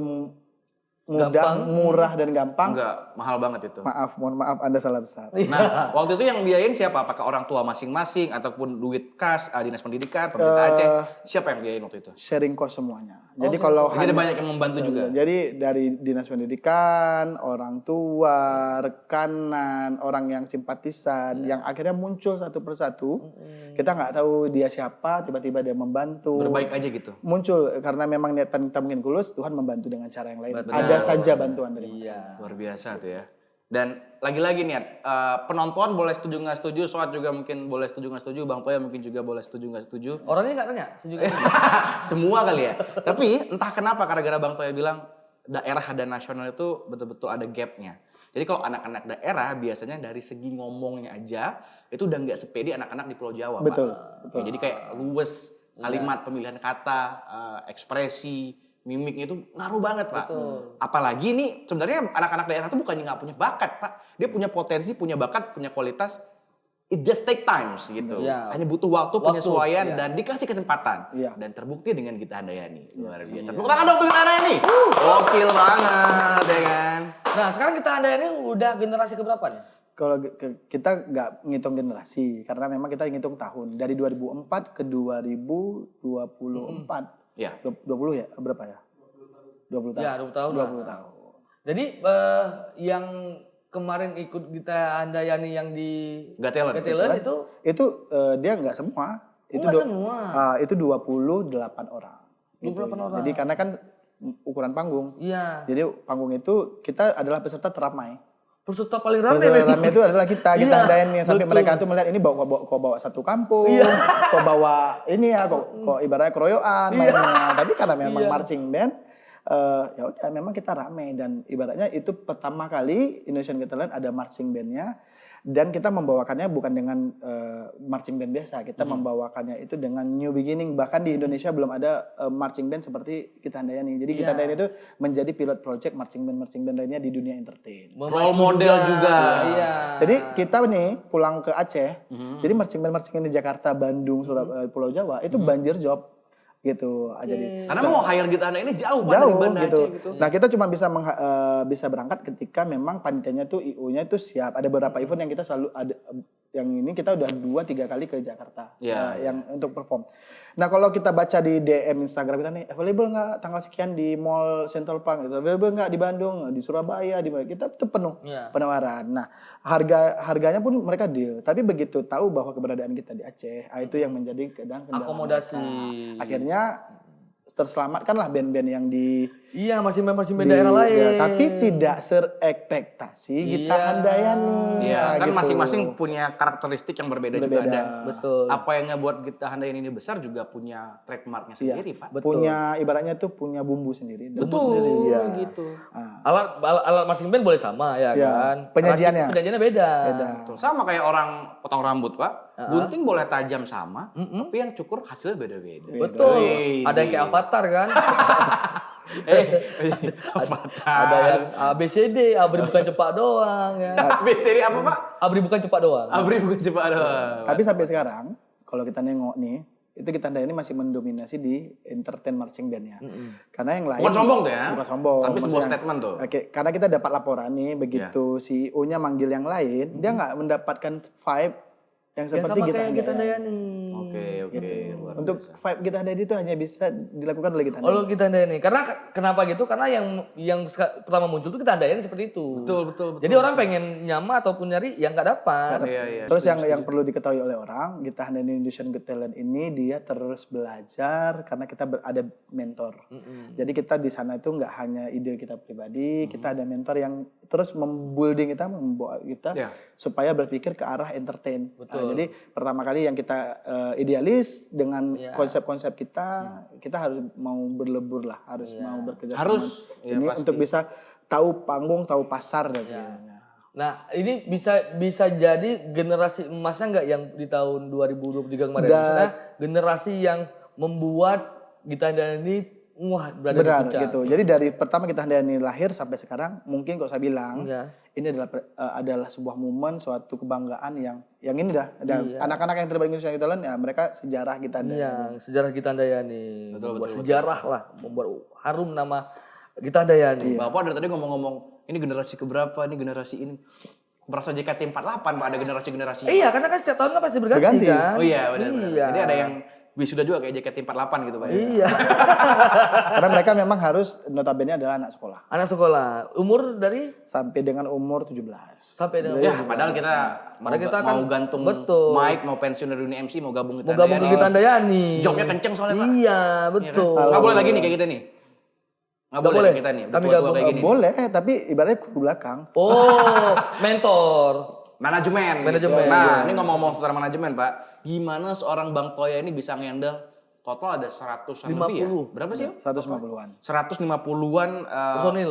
S1: mudah, murah dan gampang.
S4: Enggak, mahal banget itu.
S1: Mohon maaf Anda salah besar.
S4: Nah, waktu itu yang biayain siapa? Apakah orang tua masing-masing ataupun duit kas, dinas pendidikan, pemerintah Aceh? Siapa yang biayain waktu itu?
S1: Sharing cost semuanya. Jadi kalau
S4: Jadi ada banyak yang membantu juga.
S1: Jadi dari dinas pendidikan, orang tua, rekanan, orang yang simpatisan, yang akhirnya muncul satu persatu. Kita nggak tahu dia siapa, tiba-tiba dia membantu.
S4: Berbaik aja gitu.
S1: Muncul karena memang niatan kita mungkin tulus, Tuhan membantu dengan cara yang lain.
S3: Benar.
S1: Ada saja bantuan dari mana.
S3: Iya.
S4: Luar biasa tuh ya. Dan lagi-lagi nih, penonton boleh setuju nggak setuju, Soat juga mungkin boleh setuju nggak setuju, Bang Toya mungkin juga boleh setuju nggak setuju.
S3: Orangnya nggak tanya, setuju nggak?
S4: Semua kali ya. Tapi entah kenapa gara-gara Bang Toya bilang daerah dan nasional itu betul-betul ada gapnya. Jadi kalau anak-anak daerah biasanya dari segi ngomongnya aja itu udah nggak sepede anak-anak di Pulau Jawa,
S1: Betul,
S4: Pak.
S1: betul.
S4: Ya, jadi kayak luwes kalimat, pemilihan kata, ekspresi, mimiknya itu ngaruh banget, Pak. Apalagi nih sebenarnya anak-anak daerah itu bukannya nggak punya bakat, Pak. Dia punya potensi, punya bakat, punya kualitas. It just take times gitu.
S3: Iya.
S4: Hanya butuh waktu, penyesuaian,
S3: iya.
S4: dan dikasih kesempatan.
S1: Iya.
S4: Dan terbukti dengan Gita Handayani. Luar biasa. Tepuk tangan dong untuk Gita Handayani. Gokil banget, ya kan?
S3: Nah sekarang kita ini udah generasi keberapa nih?
S1: Kalau kita nggak ngitung generasi, karena memang kita ngitung tahun. Dari 2004 ke 2024.
S4: Ya.
S1: 20 ya? Berapa ya? 20 tahun.
S3: Ya 20 tahun.
S1: 20 tahun.
S3: Jadi yang kemarin ikut Gita Handayani yang di
S4: Got Talent.
S3: itu
S1: Itu dia nggak semua. Itu
S3: nggak semua.
S1: Itu 28 orang.
S3: 28 orang.
S1: Jadi karena kan ukuran panggung.
S3: Iya.
S1: Jadi panggung itu kita adalah peserta teramai.
S3: Peserta paling ramai.
S1: Peserta ramai itu adalah kita
S3: Iya,
S1: Handayani sampai
S3: betul.
S1: mereka tuh melihat ini bawa satu kampung, kok bawa ini ya, kok ibaratnya keroyokan mainnya. Tapi karena memang marching band, ya udah memang kita rame dan ibaratnya itu pertama kali Indonesian Got Talent ada marching bandnya dan kita membawakannya bukan dengan marching band biasa, kita membawakannya itu dengan new beginning. Bahkan di Indonesia belum ada marching band seperti Gita Handayani. Jadi Gita Handayani itu menjadi pilot project marching band lainnya di dunia entertain.
S4: Role model juga.
S3: Iya.
S1: Jadi kita nih pulang ke Aceh, jadi marching band di Jakarta, Bandung, Surabaya, Pulau Jawa itu banjir job gitu. Jadi
S4: Karena mau hire Gita Handayani jauh Pak, dari Banda
S1: gitu.
S4: Aceh gitu.
S1: Nah kita cuma bisa berangkat ketika memang panitianya tuh IO-nya itu siap. Ada beberapa event yang kita selalu ada, yang ini kita udah 2-3 kali ke Jakarta yang untuk perform. Nah kalau kita baca di DM Instagram kita nih, available nggak tanggal sekian di Mall Central Park, available nggak di Bandung, di Surabaya, di mana kita tuh penuh penawaran. Nah harganya pun mereka deal. Tapi begitu tahu bahwa keberadaan kita di Aceh, itu yang menjadi kendala.
S3: Akomodasi.
S1: Akhirnya terselamatkanlah band-band yang di
S3: Iya, masih daerah lain.
S1: ya, tapi tidak serekspektasi Gita Handayani.
S4: Iya, kan
S1: gitu.
S4: masing-masing punya karakteristik yang berbeda juga dan
S3: Betul.
S4: apa yang ngebuat Gita Handayani ini besar juga punya trademarknya sendiri, Pak.
S1: Punya ibaratnya tuh punya bumbu sendiri.
S3: Betul,
S1: ya.
S4: gitu.
S3: Alat marching band boleh sama ya
S1: Ya,
S3: kan.
S1: penyajiannya.
S3: Penyajiannya beda.
S4: Betul. Sama kayak orang potong rambut, Pak. Gunting boleh tajam sama, tapi yang cukur hasilnya beda-beda.
S3: Betul.
S4: Wih,
S3: Ada yang kayak avatar kan.
S4: Avatar.
S3: Ada yang ABCD, abri bukan cepak doang ya.
S4: BCD apa, Pak?
S3: Abri bukan cepak doang.
S4: Abri bukan cepat doang.
S1: Tapi sampai sekarang kalau kita nengok nih, itu Gita Handayani masih mendominasi di entertain marching band-nya. Karena yang lain
S4: Bukan sombong tuh ya.
S1: Bukan sombong.
S4: Tapi sebuah
S1: Maksudnya,
S4: statement tuh.
S1: Oke, karena kita dapat laporan nih begitu CEO-nya manggil yang lain, dia nggak mendapatkan vibe yang
S3: Yang
S1: seperti
S3: sama
S1: Gita
S3: kayak Gita
S1: Handayani.
S3: Handayani.
S4: Oke. luar
S1: Untuk
S4: biasa.
S1: vibe Gita Handayani itu hanya bisa dilakukan oleh Gita
S3: Oh,
S1: Handayani.
S3: Gita Handayani. Karena kenapa gitu? Karena yang pertama muncul tuh Gita Handayani seperti itu.
S4: Betul.
S3: Jadi orang pengen nyama ataupun nyari yang nggak dapat.
S4: Iya.
S1: Terus yang perlu diketahui oleh orang, Gita Handayani Indonesian Got Talent ini dia terus belajar karena kita ada mentor. Jadi kita di sana itu nggak hanya ide kita pribadi, kita ada mentor yang terus membuilding kita, membawa kita supaya berpikir ke arah entertain. Jadi pertama kali yang kita idealis dengan konsep-konsep kita harus mau berlebur lah, harus mau bekerja sama ini untuk bisa tahu panggung, tahu pasar dan sebagainya.
S3: Nah, ini bisa jadi generasi emasnya nggak yang di tahun 2023 kemarin? Maksudnya generasi yang membuat Gita Handayani ini berada di
S1: Benar
S3: puncak.
S1: gitu. Jadi dari pertama Gita Handayani lahir sampai sekarang, mungkin kalau saya bilang ini adalah sebuah momen, suatu kebanggaan yang ini dah. Anak-anak yang terbaik Indonesian Got Talent ya mereka sejarah Gita Handayani.
S3: Iya, sejarah Gita Handayani. Membuat sejarah lah, membuat harum nama Gita Handayani.
S4: Bapak dari tadi ngomong-ngomong, ini generasi keberapa, ini generasi ini. Berasa JKT48, Pak, ada generasi-generasi.
S3: Iya, karena kan setiap tahun kan pasti berganti kan.
S4: Oh iya, benar.
S3: Iya.
S4: Jadi ada yang wisuda juga kayak JKT48 gitu, Pak.
S3: Iya.
S1: Karena mereka memang harus notabene adalah anak sekolah.
S3: Anak sekolah, umur dari
S1: Sampai dengan umur 17.
S3: sampai dengan
S4: Ya, padahal kita mau gantung mic, mau pensiun dari dunia MC, mau gabung
S3: mau gabung ke Gita Handayani.
S4: Joknya kenceng soalnya, Pak.
S3: Iya, betul.
S4: Nggak boleh lagi nih kayak kita nih. Nggak boleh kita nih.
S3: Kami
S4: Tua-tua
S3: gabung.
S4: kayak gini.
S1: Boleh, tapi ibaratnya ke belakang.
S3: Oh, mentor.
S4: Manajemen. Nah, ini ngomong-ngomong seputar manajemen, Pak. Gimana seorang Bang Toya ini bisa nge-handle total ada 100-an lebih ya? Berapa sih?
S1: 150-an.
S4: 150-an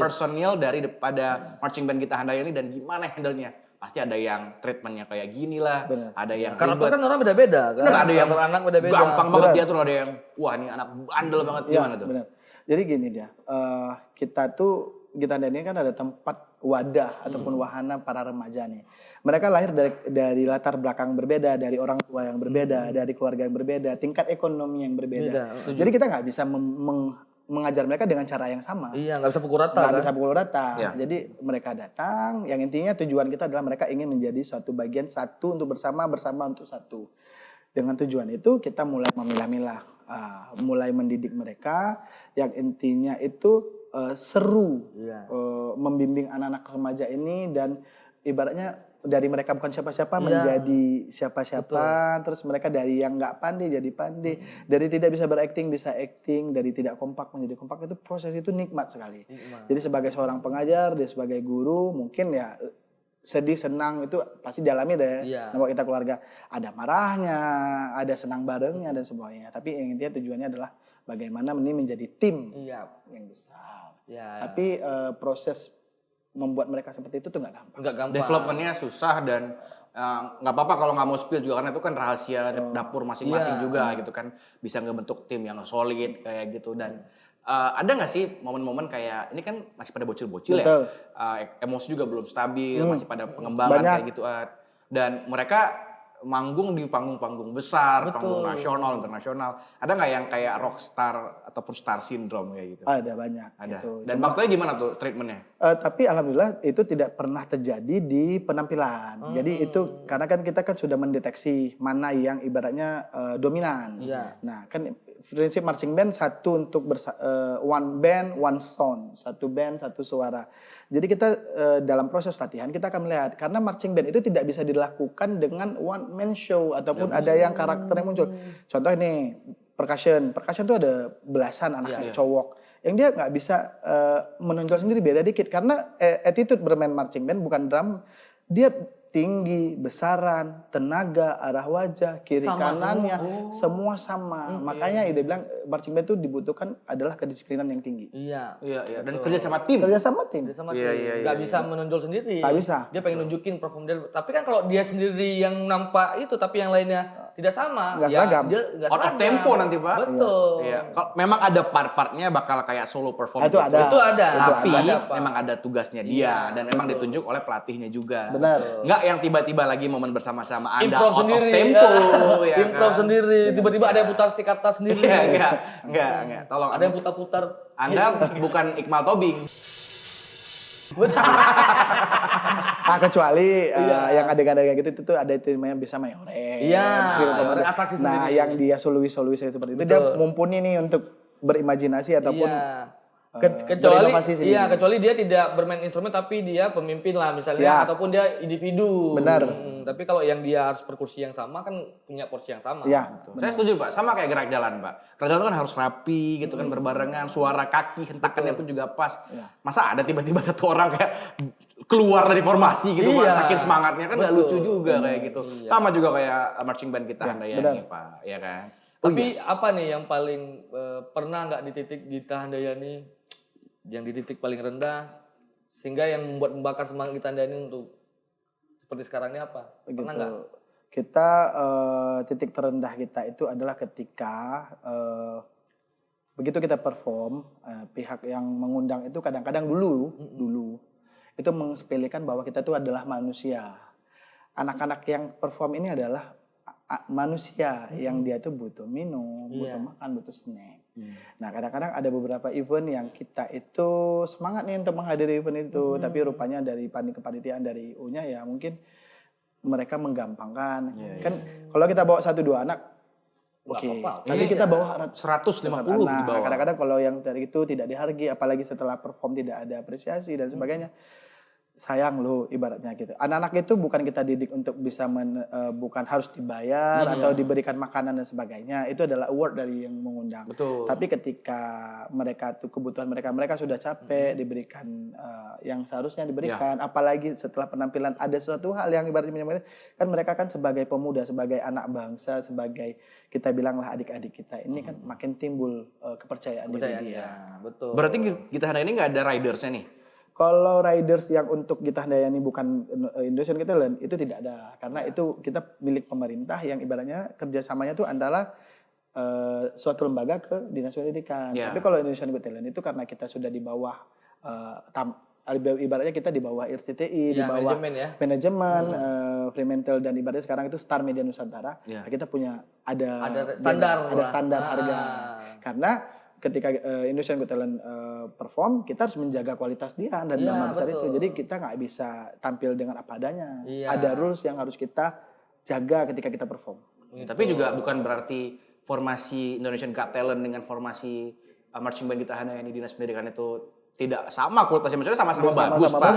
S4: personil daripada marching band Gita Handayani dan gimana handle-nya? Pasti ada yang treatmentnya kayak gini lah, ada yang
S3: Karakter kan orang beda-beda kan.
S4: ada yang
S3: Karakter anak beda-beda.
S4: gampang banget diatur, ada yang wah ini anak bandel banget, gimana tuh?
S1: Benar. Jadi gini dia, kita tuh Gita Handayani kan ada tempat wadah ataupun wahana para remaja nih. Mereka lahir dari latar belakang berbeda, dari orang tua yang berbeda, dari keluarga yang berbeda, tingkat ekonomi yang berbeda. Jadi kita nggak bisa mengajar mereka dengan cara yang sama.
S3: Iya, nggak bisa pukul rata
S1: Nggak
S3: kan.
S1: bisa pukul rata. Jadi mereka datang, yang intinya tujuan kita adalah mereka ingin menjadi suatu bagian satu untuk bersama untuk satu. Dengan tujuan itu kita mulai memilah-milah, mulai mendidik mereka, yang intinya itu seru, membimbing anak-anak remaja ini dan ibaratnya dari mereka bukan siapa-siapa menjadi siapa-siapa. Terus mereka dari yang nggak pandai jadi pandai, dari tidak bisa berakting bisa acting, dari tidak kompak menjadi kompak. Itu proses itu nikmat sekali. Jadi sebagai seorang pengajar, dia sebagai guru mungkin ya sedih senang itu pasti dialami deh. Nama kita keluarga ada marahnya, ada senang barengnya dan semuanya. Tapi yang intinya tujuannya adalah bagaimana ini menjadi tim yang besar.
S3: Ya.
S1: Tapi proses membuat mereka seperti itu tuh nggak gampang.
S3: Enggak gampang.
S4: Developmentnya susah dan nggak apa-apa kalau nggak mau spill juga karena itu kan rahasia dapur masing-masing
S3: Iya.
S4: juga gitu kan, bisa ngebentuk tim yang solid kayak gitu. Dan ada nggak sih momen-momen kayak ini kan masih pada bocil-bocil ya,
S1: Betul.
S4: emosi juga belum stabil, masih pada pengembangan
S1: Banyak.
S4: kayak gitu, dan mereka manggung di panggung-panggung besar, panggung
S3: Betul.
S4: nasional, internasional. Ada nggak yang kayak rockstar ataupun star syndrome kayak gitu?
S1: Ada banyak.
S4: Ada.
S1: Gitu.
S4: Dan waktunya gimana tuh treatmentnya?
S1: Tapi alhamdulillah itu tidak pernah terjadi di penampilan. Jadi itu karena kan kita kan sudah mendeteksi mana yang ibaratnya dominan.
S3: Iya.
S1: Nah kan prinsip marching band satu untuk one band one sound, satu band satu suara. Jadi kita dalam proses latihan kita akan melihat karena marching band itu tidak bisa dilakukan dengan one man show ataupun ada yang karakter yang muncul. Contoh ini percussion itu ada belasan anak cowok yang dia nggak bisa menonjol sendiri, beda dikit karena attitude bermain marching band bukan drum, dia tinggi, besaran, tenaga, arah wajah, kiri
S3: Sama
S1: kanannya, semua sama. Makanya dia bilang marching band itu dibutuhkan adalah kedisiplinan yang tinggi.
S3: Iya.
S4: Iya. Dan kerja sama tim.
S1: Kerja sama tim.
S3: Dia sama
S4: Iya,
S3: tim.
S4: iya,
S3: Nggak
S4: iya,
S3: bisa menonjol sendiri.
S1: Nggak bisa.
S3: Dia pengen nunjukin perform dia. Tapi kan kalau dia sendiri yang nampak itu tapi yang lainnya tidak sama.
S1: Nggak seragam.
S3: Dia nggak
S4: Out of
S3: seragam.
S4: tempo nanti, Pak.
S3: Betul.
S4: Iya. Kalau memang ada part-partnya bakal kayak solo perform
S1: Itu
S4: gitu.
S1: ada.
S3: Itu ada.
S4: Tapi
S3: Ada, Pak.
S4: memang ada tugasnya dia dan memang ditunjuk oleh pelatihnya juga.
S1: Benar.
S4: Nggak yang tiba-tiba lagi momen bersama-sama Anda
S3: Improv
S4: out
S3: sendiri.
S4: of tempo ya
S3: Improv
S4: kan?
S3: sendiri. Tiba-tiba ada yang putar stick atas sendiri.
S4: Iya, enggak. Tolong.
S3: Ada yang putar-putar.
S4: Anda bukan Iqmal Tobing.
S1: Kecuali yang adegan-adegan gitu itu tuh ada itu namanya bisa mayore.
S3: Iya,
S1: Film
S3: mayore,
S1: komedi.
S3: atraksi
S1: Nah,
S3: sendiri.
S1: yang dia solois-solois seperti itu dia mumpuni nih untuk berimajinasi ataupun
S3: Iya. Kecuali
S1: berinovasi sendiri.
S3: iya, kecuali dia tidak bermain instrumen tapi dia pemimpin lah misalnya
S1: Ya.
S3: ataupun dia individu.
S1: Benar.
S3: Tapi kalau yang dia harus perkursi yang sama kan punya porsi yang sama.
S1: Iya.
S4: Saya setuju, Pak. Sama kayak gerak jalan, Pak. Gerak jalan kan harus rapi gitu kan, berbarengan, suara kaki, hentakannya pun juga pas. Masa ada tiba-tiba satu orang kayak keluar dari formasi gitu, Pak,
S3: Iya.
S4: saking semangatnya kan nggak
S3: Betul.
S4: lucu juga kayak gitu.
S3: Iya.
S4: Sama juga kayak marching band kita Handayani,
S1: benar.
S4: Pak, ya kan?
S3: Tapi apa nih yang paling pernah nggak di titik Gita Handayani yang di titik paling rendah sehingga yang membuat membakar semangat Gita Handayani untuk seperti sekarang ini apa? Pernah nggak?
S1: Kita titik terendah kita itu adalah ketika begitu kita perform, pihak yang mengundang itu kadang-kadang dulu itu mensepelekan bahwa kita itu adalah manusia. Anak-anak yang perform ini adalah manusia yang dia tuh butuh minum, butuh makan, butuh snack. Nah, kadang-kadang ada beberapa event yang kita itu semangat nih untuk menghadiri event itu, tapi rupanya dari kepanitiaan dari U-nya ya mungkin mereka menggampangkan. Kan kalau kita bawa 1-2 anak oke,
S3: apa-apa.
S1: tapi
S3: Ini
S1: kita bawa
S4: 150
S1: nah,
S4: di bawah.
S1: kadang-kadang kalau yang dari itu tidak dihargai, apalagi setelah perform tidak ada apresiasi dan sebagainya. Sayang loh ibaratnya gitu. Anak-anak itu bukan kita didik untuk bisa bukan harus dibayar atau diberikan makanan dan sebagainya. Itu adalah award dari yang mengundang.
S4: Betul.
S1: Tapi ketika mereka tuh kebutuhan mereka sudah capek diberikan yang seharusnya diberikan, apalagi setelah penampilan ada suatu hal yang ibaratnya menyampaikan, kan mereka kan sebagai pemuda, sebagai anak bangsa, sebagai kita bilanglah adik-adik kita ini kan makin timbul kepercayaan diri dia.
S3: Betul.
S4: Berarti Gita Handayani nggak ada ridersnya nih?
S1: Kalau riders yang untuk Gita Handayani bukan Indonesian Got Talent itu tidak ada, karena itu kita milik pemerintah yang ibaratnya kerjasamanya itu antara suatu lembaga ke dinas pendidikan. Tapi kalau Indonesian Got Talent itu karena kita sudah di bawah ibaratnya kita di bawah RCTI, di bawah manajemen, Fremantle dan ibaratnya sekarang itu Star Media Nusantara. Nah, kita punya ada standar harga. Karena ketika Indonesian Got Talent perform, kita harus menjaga kualitas dia dan nama besar itu. Jadi kita nggak bisa tampil dengan apa adanya. Ada rules yang harus kita jaga ketika kita perform.
S4: Tapi juga bukan berarti formasi Indonesian Got Talent dengan formasi marching band Gita Handayani dinas pendidikan itu tidak sama kualitasnya, maksudnya sama-sama bagus, Pak.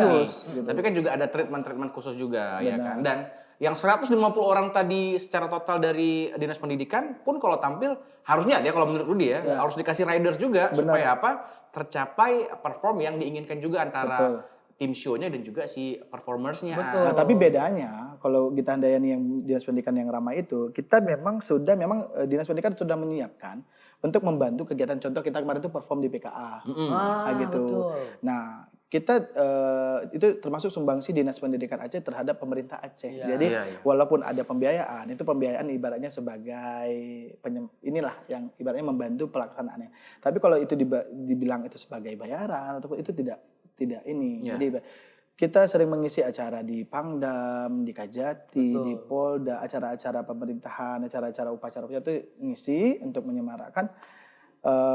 S1: Gitu.
S4: Tapi kan juga ada treatment khusus juga, ya kan. Dan yang 150 orang tadi secara total dari dinas pendidikan pun kalau tampil harusnya dia kalau menurut Rudy ya harus dikasih riders juga supaya apa? Tercapai perform yang diinginkan juga antara tim show-nya dan juga si performers-nya.
S3: Betul.
S1: Nah, tapi bedanya kalau Gita Handayani yang Dinas Pendidikan yang ramai itu, kita memang Dinas Pendidikan sudah menyiapkan untuk membantu kegiatan, contoh kita kemarin itu perform di PKA. Gitu.
S3: Betul.
S1: Nah, kita itu termasuk sumbangsi Dinas Pendidikan Aceh terhadap pemerintah Aceh.
S3: Iya.
S1: Jadi
S4: Iya, iya.
S1: walaupun ada pembiayaan, itu pembiayaan ibaratnya sebagai inilah yang ibaratnya membantu pelaksanaannya. Tapi kalau itu dibilang itu sebagai bayaran ataupun itu tidak ini.
S4: Iya.
S1: Jadi kita sering mengisi acara di Pangdam, di Kajati,
S3: Betul.
S1: di Polda, acara-acara pemerintahan, acara-acara upacara itu ngisi untuk menyemarakkan.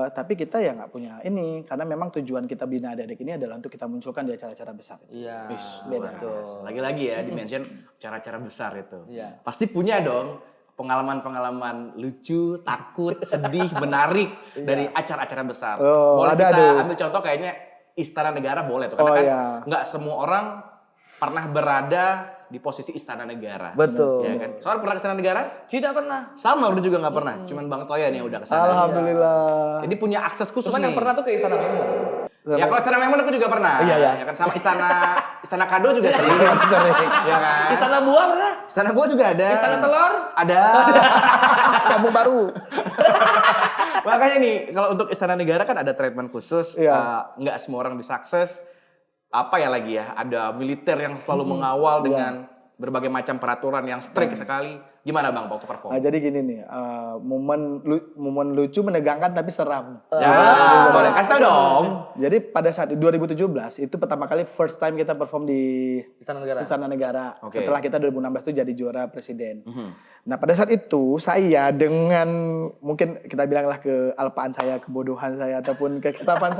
S1: Tapi kita ya nggak punya ini, karena memang tujuan kita bina adik-adik ini adalah untuk kita munculkan di acara-acara besar.
S3: Iya.
S1: beda.
S3: Betul.
S4: Lagi-lagi ya dimention acara-acara besar itu.
S3: Iya.
S4: Pasti punya dong pengalaman-pengalaman lucu, takut, sedih, menarik dari acara-acara besar.
S1: Oh,
S4: Boleh
S1: ada
S4: kita
S1: tuh.
S4: ambil contoh kayaknya Istana Negara boleh tuh, karena
S1: Oh,
S4: kan
S1: iya.
S4: nggak semua orang pernah berada di posisi Istana Negara.
S3: Betul.
S4: Ya kan? Soalnya pernah ke Istana Negara?
S3: Tidak pernah.
S4: Sama, udah juga nggak pernah. Cuman Bang Toya nih yang udah ke sana.
S1: Alhamdulillah.
S4: Jadi punya akses khusus
S3: Cuman
S4: nih.
S3: yang pernah tuh ke Istana Memo.
S4: Ya kalau Istana Memon aku juga pernah.
S3: Iya, iya.
S4: Ya kan sama Istana Kado juga sering. Ya kan?
S3: Istana Buah pernah?
S4: Istana Gua juga ada.
S3: Istana Telur?
S4: Ada.
S1: Kamu baru.
S4: Makanya nih, kalau untuk Istana Negara kan ada treatment khusus.
S1: Iya.
S4: Nggak semua orang bisa akses. Apa ya lagi ya? Ada militer yang selalu mengawal dengan berbagai macam peraturan yang strict sekali. Gimana Bang waktu perform?
S1: Nah, jadi gini nih, momen lucu menegangkan tapi seram.
S4: Ya, boleh kasih tau dong.
S1: Jadi pada saat 2017 itu pertama kali first time kita perform di
S3: Istana Negara.
S1: Istana Negara.
S4: Oke.
S1: Setelah kita 2016 itu jadi juara presiden. Nah pada saat itu saya dengan mungkin kita bilanglah kealpaan saya, kebodohan saya ataupun kekitapan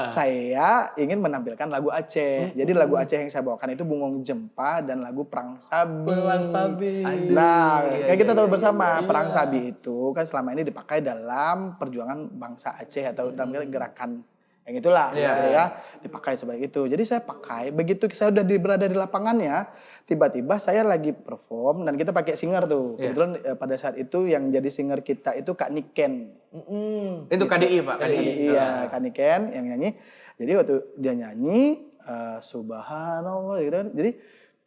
S1: saya ingin menampilkan lagu Aceh. Jadi lagu Aceh yang saya bawakan itu Bungong Jempa dan lagu Perang Sabi.
S3: Perang Sabi.
S1: Nah,
S4: Iya,
S1: kayak kita
S4: iya,
S1: tahu
S4: iya,
S1: bersama
S3: iya.
S1: Perang Sabi itu kan selama ini dipakai dalam perjuangan bangsa Aceh atau dalam gerakan yang itulah
S4: Iya,
S1: gitu ya, dipakai sebagai itu. Jadi saya pakai, begitu saya udah berada di lapangannya, tiba-tiba saya lagi perform dan kita pakai singer tuh.
S4: Iya.
S1: Kebetulan pada saat itu yang jadi singer kita itu Kak Niken.
S4: Itu KDI Pak, KDI.
S1: Iya, Kak Niken yang nyanyi. Jadi waktu dia nyanyi Subhanallah gitu kan. Jadi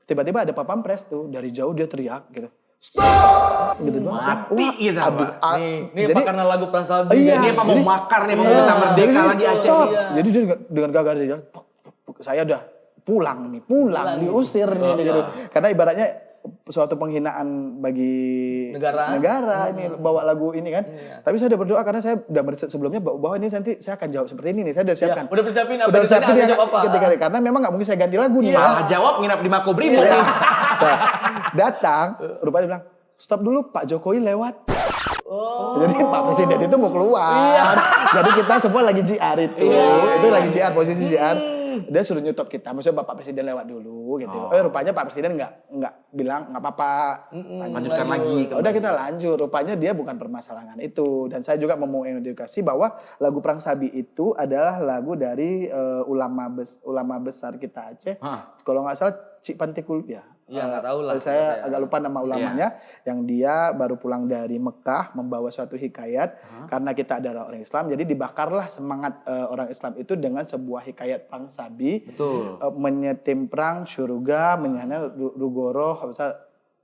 S1: tiba-tiba ada papampres tuh dari jauh dia teriak gitu. Stop! Gitu doang.
S4: Mati gitu,
S1: aduh,
S4: Pak.
S3: Nih apa karena lagu Perang Sabi?
S1: Iya.
S4: Ini apa mau
S1: Jadi-
S4: makar nih, mau kita merdeka
S1: jadi
S4: lagi Aceh.
S1: stop.
S3: Iya.
S1: Jadi dia dengan gagah dia bilang, saya udah pulang,
S3: Pulang.
S1: diusir nih gitu. Karena ibaratnya suatu penghinaan bagi
S3: Negara.
S1: ini bawa lagu ini kan.
S3: Iya.
S1: Tapi saya udah berdoa karena saya udah meriset sebelumnya bahwa ini nanti saya akan jawab seperti ini nih. Saya udah siapkan.
S3: Udah persiapin apa?
S1: Udah
S3: Di sana
S1: siapin
S3: ada
S1: ya,
S3: jawab apa?
S1: ketika karena memang nggak mungkin saya ganti lagu nih. ya.
S4: Salah jawab nginap di Makobrimob
S1: Iya.
S4: nih.
S1: Nah, datang, rupanya dia bilang, stop dulu Pak Jokowi lewat.
S3: Oh.
S1: Jadi Pak Presiden itu mau keluar. Jadi kita semua lagi JR itu. Itu lagi JR, posisi JR. Dia suruh nyetop kita. Maksudnya Bapak Presiden lewat dulu gitu. Rupanya Pak Presiden nggak bilang nggak apa-apa.
S4: Lanjutkan lagi.
S1: Udah kita lanjut. Rupanya dia bukan permasalahan itu. Dan saya juga mau edukasi bahwa lagu Perang Sabi itu adalah lagu dari ulama besar kita Aceh.
S4: Hah.
S1: Kalau nggak salah Cik Pantikul ya.
S3: Iya, nggak tahu lah.
S1: Saya agak lupa nama ulamanya. Yang dia baru pulang dari Mekah membawa suatu hikayat. Karena kita adalah orang Islam. Jadi dibakarlah semangat orang Islam itu dengan sebuah hikayat Perang Sabi.
S4: Betul.
S1: Menyetim perang, syurga, menyana rugoroh,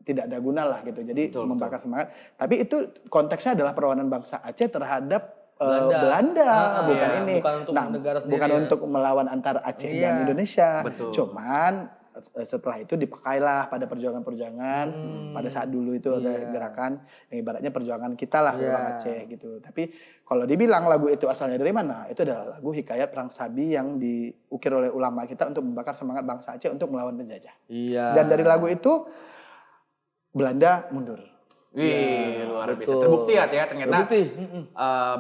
S1: tidak ada guna lah gitu. Jadi
S4: Betul,
S1: membakar semangat. Tapi itu konteksnya adalah perlawanan bangsa Aceh terhadap
S3: Belanda.
S1: bukan
S3: Iya,
S1: ini.
S3: bukan untuk negara sendiri
S1: bukan
S3: ya.
S1: untuk melawan antara Aceh
S3: Iya.
S1: dan Indonesia.
S4: Betul.
S1: Cuman setelah itu dipakailah pada perjuangan-perjuangan pada saat dulu itu ada gerakan yang ibaratnya perjuangan kita lah orang Aceh gitu. Tapi kalau dibilang lagu itu asalnya dari mana? Itu adalah lagu hikayat Perang Sabi yang diukir oleh ulama kita untuk membakar semangat bangsa Aceh untuk melawan penjajah.
S3: Iya.
S1: Dan dari lagu itu Belanda mundur.
S4: Wih, luar biasa.
S3: betul.
S4: Terbukti ya ternyata
S3: Terbukti.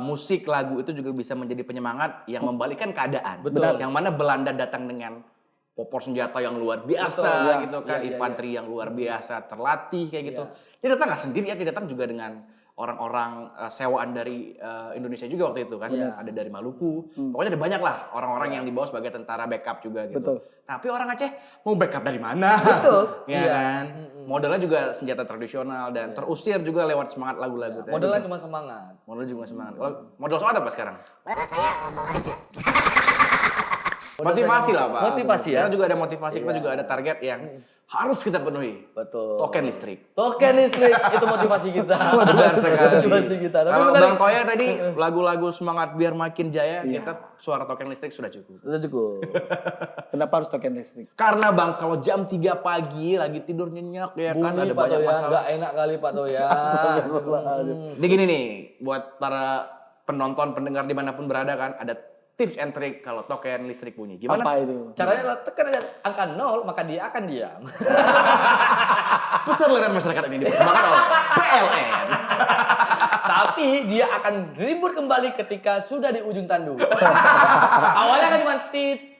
S4: musik lagu itu juga bisa menjadi penyemangat yang membalikkan keadaan.
S3: Betul.
S4: Yang mana Belanda datang dengan popor senjata yang luar biasa
S3: Betul, ya.
S4: gitu kan,
S3: Iya, iya,
S4: infanteri yang luar biasa, terlatih kayak gitu. Dia datang nggak sendiri ya, dia datang juga dengan orang-orang sewaan dari Indonesia juga waktu itu kan, ada dari Maluku. Pokoknya ada banyak lah orang-orang yang dibawa sebagai tentara backup juga gitu.
S1: Betul.
S4: Tapi orang Aceh mau backup dari mana?
S3: Betul.
S4: Ya
S3: Iya.
S4: kan? Modalnya juga senjata tradisional dan terusir juga lewat semangat lagu-lagu tadi.
S3: Modalnya cuma semangat.
S4: Modal juga semangat. Kalau modal soal apa sekarang?
S2: Menurut saya ngomong aja.
S4: Motivasi lah Pak.
S3: Motivasi ya.
S4: Kita juga ada motivasi, kita juga ada target yang harus kita penuhi.
S3: Betul.
S4: Token listrik.
S3: Token listrik itu motivasi kita.
S4: Benar sekali.
S3: Motivasi kita. Tapi
S4: Kalau
S3: menarik.
S4: Bang Toya tadi lagu-lagu semangat biar makin jaya, kita suara token listrik sudah cukup.
S3: Sudah cukup.
S1: Kenapa harus token listrik?
S4: Karena Bang kalau jam 3 pagi lagi tidur nyenyak ya kan
S3: Bunyi
S4: ada
S3: Pak
S4: banyak
S3: Toya,
S4: masalah.
S3: nggak enak kali Pak Toya.
S4: Ini gini nih, buat para penonton, pendengar dimanapun berada kan, ada tips and trick kalau token listrik bunyi. Gimana?
S1: Apa itu?
S3: Caranya adalah tekan aja angka 0 maka dia akan diam.
S4: Pesan layanan masyarakat ini dipersembahkan oleh PLN.
S3: Tapi dia akan ribut kembali ketika sudah di ujung tanduk. Awalnya kan cuma tit.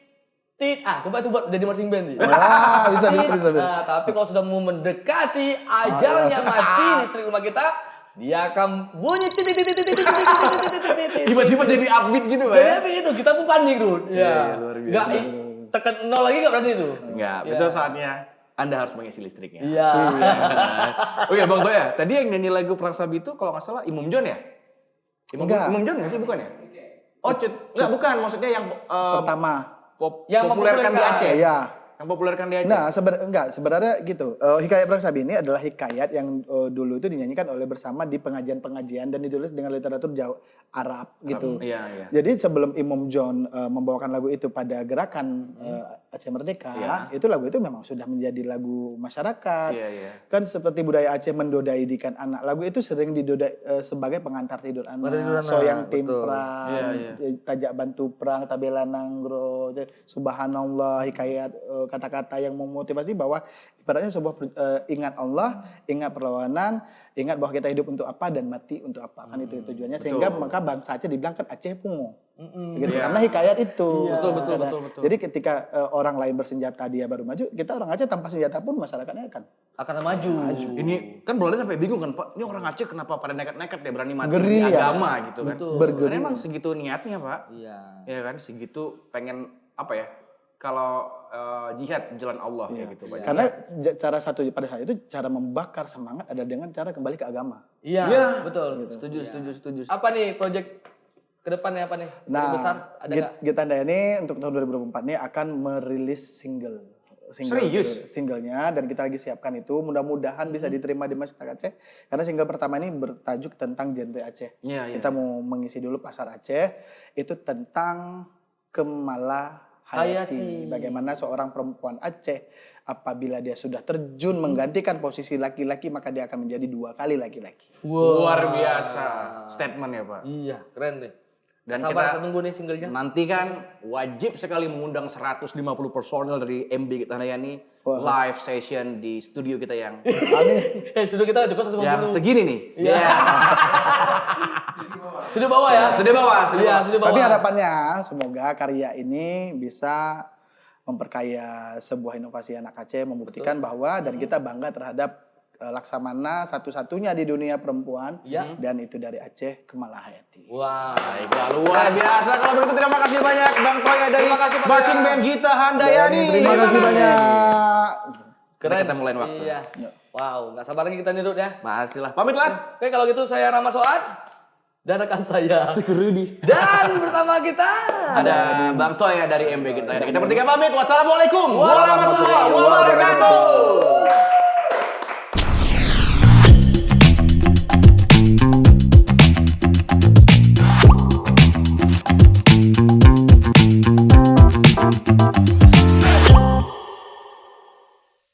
S3: Coba itu buat jadi marching band nih.
S1: Wah, bisa.
S3: Nah, tapi kalau sudah mau mendekati ajalnya mati listrik rumah kita, dia akan bunyi tit.
S4: Tiba-tiba jadi upbeat gitu Pak ya?
S3: Jadi itu kita pun panik tuh.
S4: Iya, luar biasa.
S3: Nggak, tekan 0 lagi nggak berarti itu.
S4: Enggak, itu saatnya Anda harus mengisi listriknya.
S3: Iya.
S4: Oke Bang Toya, tadi yang nyanyi lagu Perang Sabi itu kalau nggak salah Imam John ya?
S1: Enggak.
S4: Imam John nggak sih, bukan ya? Oh, enggak, bukan. Maksudnya yang
S1: Pertama.
S3: Yang
S4: populerkan di
S3: mempopulerkan.
S4: Aceh.
S1: Iya.
S4: Yang populerkan di Aceh.
S1: Nah, sebenarnya gitu. Hikayat Perang Sabi ini adalah hikayat yang dulu itu dinyanyikan oleh bersama di pengajian-pengajian dan ditulis dengan literatur Jawa Arab gitu.
S4: Iya.
S1: Jadi sebelum Imam John membawakan lagu itu pada gerakan Aceh Merdeka, itu lagu itu memang sudah menjadi lagu masyarakat.
S4: Iya.
S1: Kan seperti budaya Aceh mendodai dikan anak. Lagu itu sering didodai sebagai pengantar tidur anak. Soyang timpran, tajak bantu perang, tabela nanggro, subhanallah, hikayat kata-kata yang memotivasi bahwa ibaratnya sebuah ingat Allah, ingat perlawanan, ingat bahwa kita hidup untuk apa dan mati untuk apa. Kan itu tujuannya. Sehingga maka bangsa Aceh dibilang kan Aceh Pungo. Gitu. Karena hikayat itu.
S4: Betul.
S1: Jadi ketika orang lain bersenjata dia baru maju, kita orang Aceh tanpa senjata pun masyarakatnya
S3: Akan maju.
S4: Ini kan boleh sampai bingung kan Pak, ini orang Aceh kenapa pada nekat-nekat ya berani mati
S1: Geri,
S4: di
S1: ya.
S4: agama gitu kan.
S3: Betul.
S1: Bergeri.
S4: Karena emang segitu niatnya Pak.
S3: Iya.
S4: Ya kan, segitu pengen apa ya, kalau jihad jalan Allah ya gitu Pak.
S1: Karena cara satu pada saat itu cara membakar semangat ada dengan cara kembali ke agama.
S3: Iya, betul.
S4: Setuju.
S3: Apa nih project kedepannya apa nih? Project besar ada nggak?
S1: Gita ini untuk tahun 2024 ini akan merilis single
S4: Serius?
S1: singlenya dan kita lagi siapkan itu, mudah-mudahan bisa diterima di masyarakat Aceh karena single pertama ini bertajuk tentang genre Aceh.
S4: Iya.
S1: Kita mau mengisi dulu pasar Aceh, itu tentang Kemala Hayati. Bagaimana seorang perempuan Aceh apabila dia sudah terjun menggantikan posisi laki-laki maka dia akan menjadi 2 kali laki-laki.
S4: Luar biasa statement ya Pak.
S3: Iya, keren deh.
S4: Dan
S3: Sabar
S4: kita
S3: tunggu nih singlenya.
S4: nanti kan wajib sekali mengundang 150 personel dari MB Gita Handayani live session di studio kita yang
S3: Sudah kita cukup 150.
S4: yang segini nih.
S3: Iya. Sudah bawa ya?
S4: Studio bawah.
S3: Iya, sudah bawa.
S1: Tapi harapannya semoga karya ini bisa memperkaya sebuah inovasi anak Aceh, membuktikan bahwa dan kita bangga terhadap Laksamana satu-satunya di dunia perempuan dan itu dari Aceh, Kemala Hayati.
S3: Wah.
S4: Baiklah, luar biasa. Kalau begitu terima kasih banyak Bang Toya dari
S3: Terima kasih, Pak
S4: Marching
S3: Toya.
S4: Band Gita Handayani.
S1: Terima kasih banyak.
S3: Keren.
S4: Kita mulai waktu.
S3: Iya. Wow, nggak sabar lagi kita nih Dut ya.
S4: Pastilah. Pamit lah.
S3: Oke, kalau gitu saya Rama Soad dan rekan saya dan bersama kita
S4: Ada Bang Toya dari MB Gita Handayani. Kita bertiga pamit. Wassalamualaikum warahmatullahi wabarakatuh.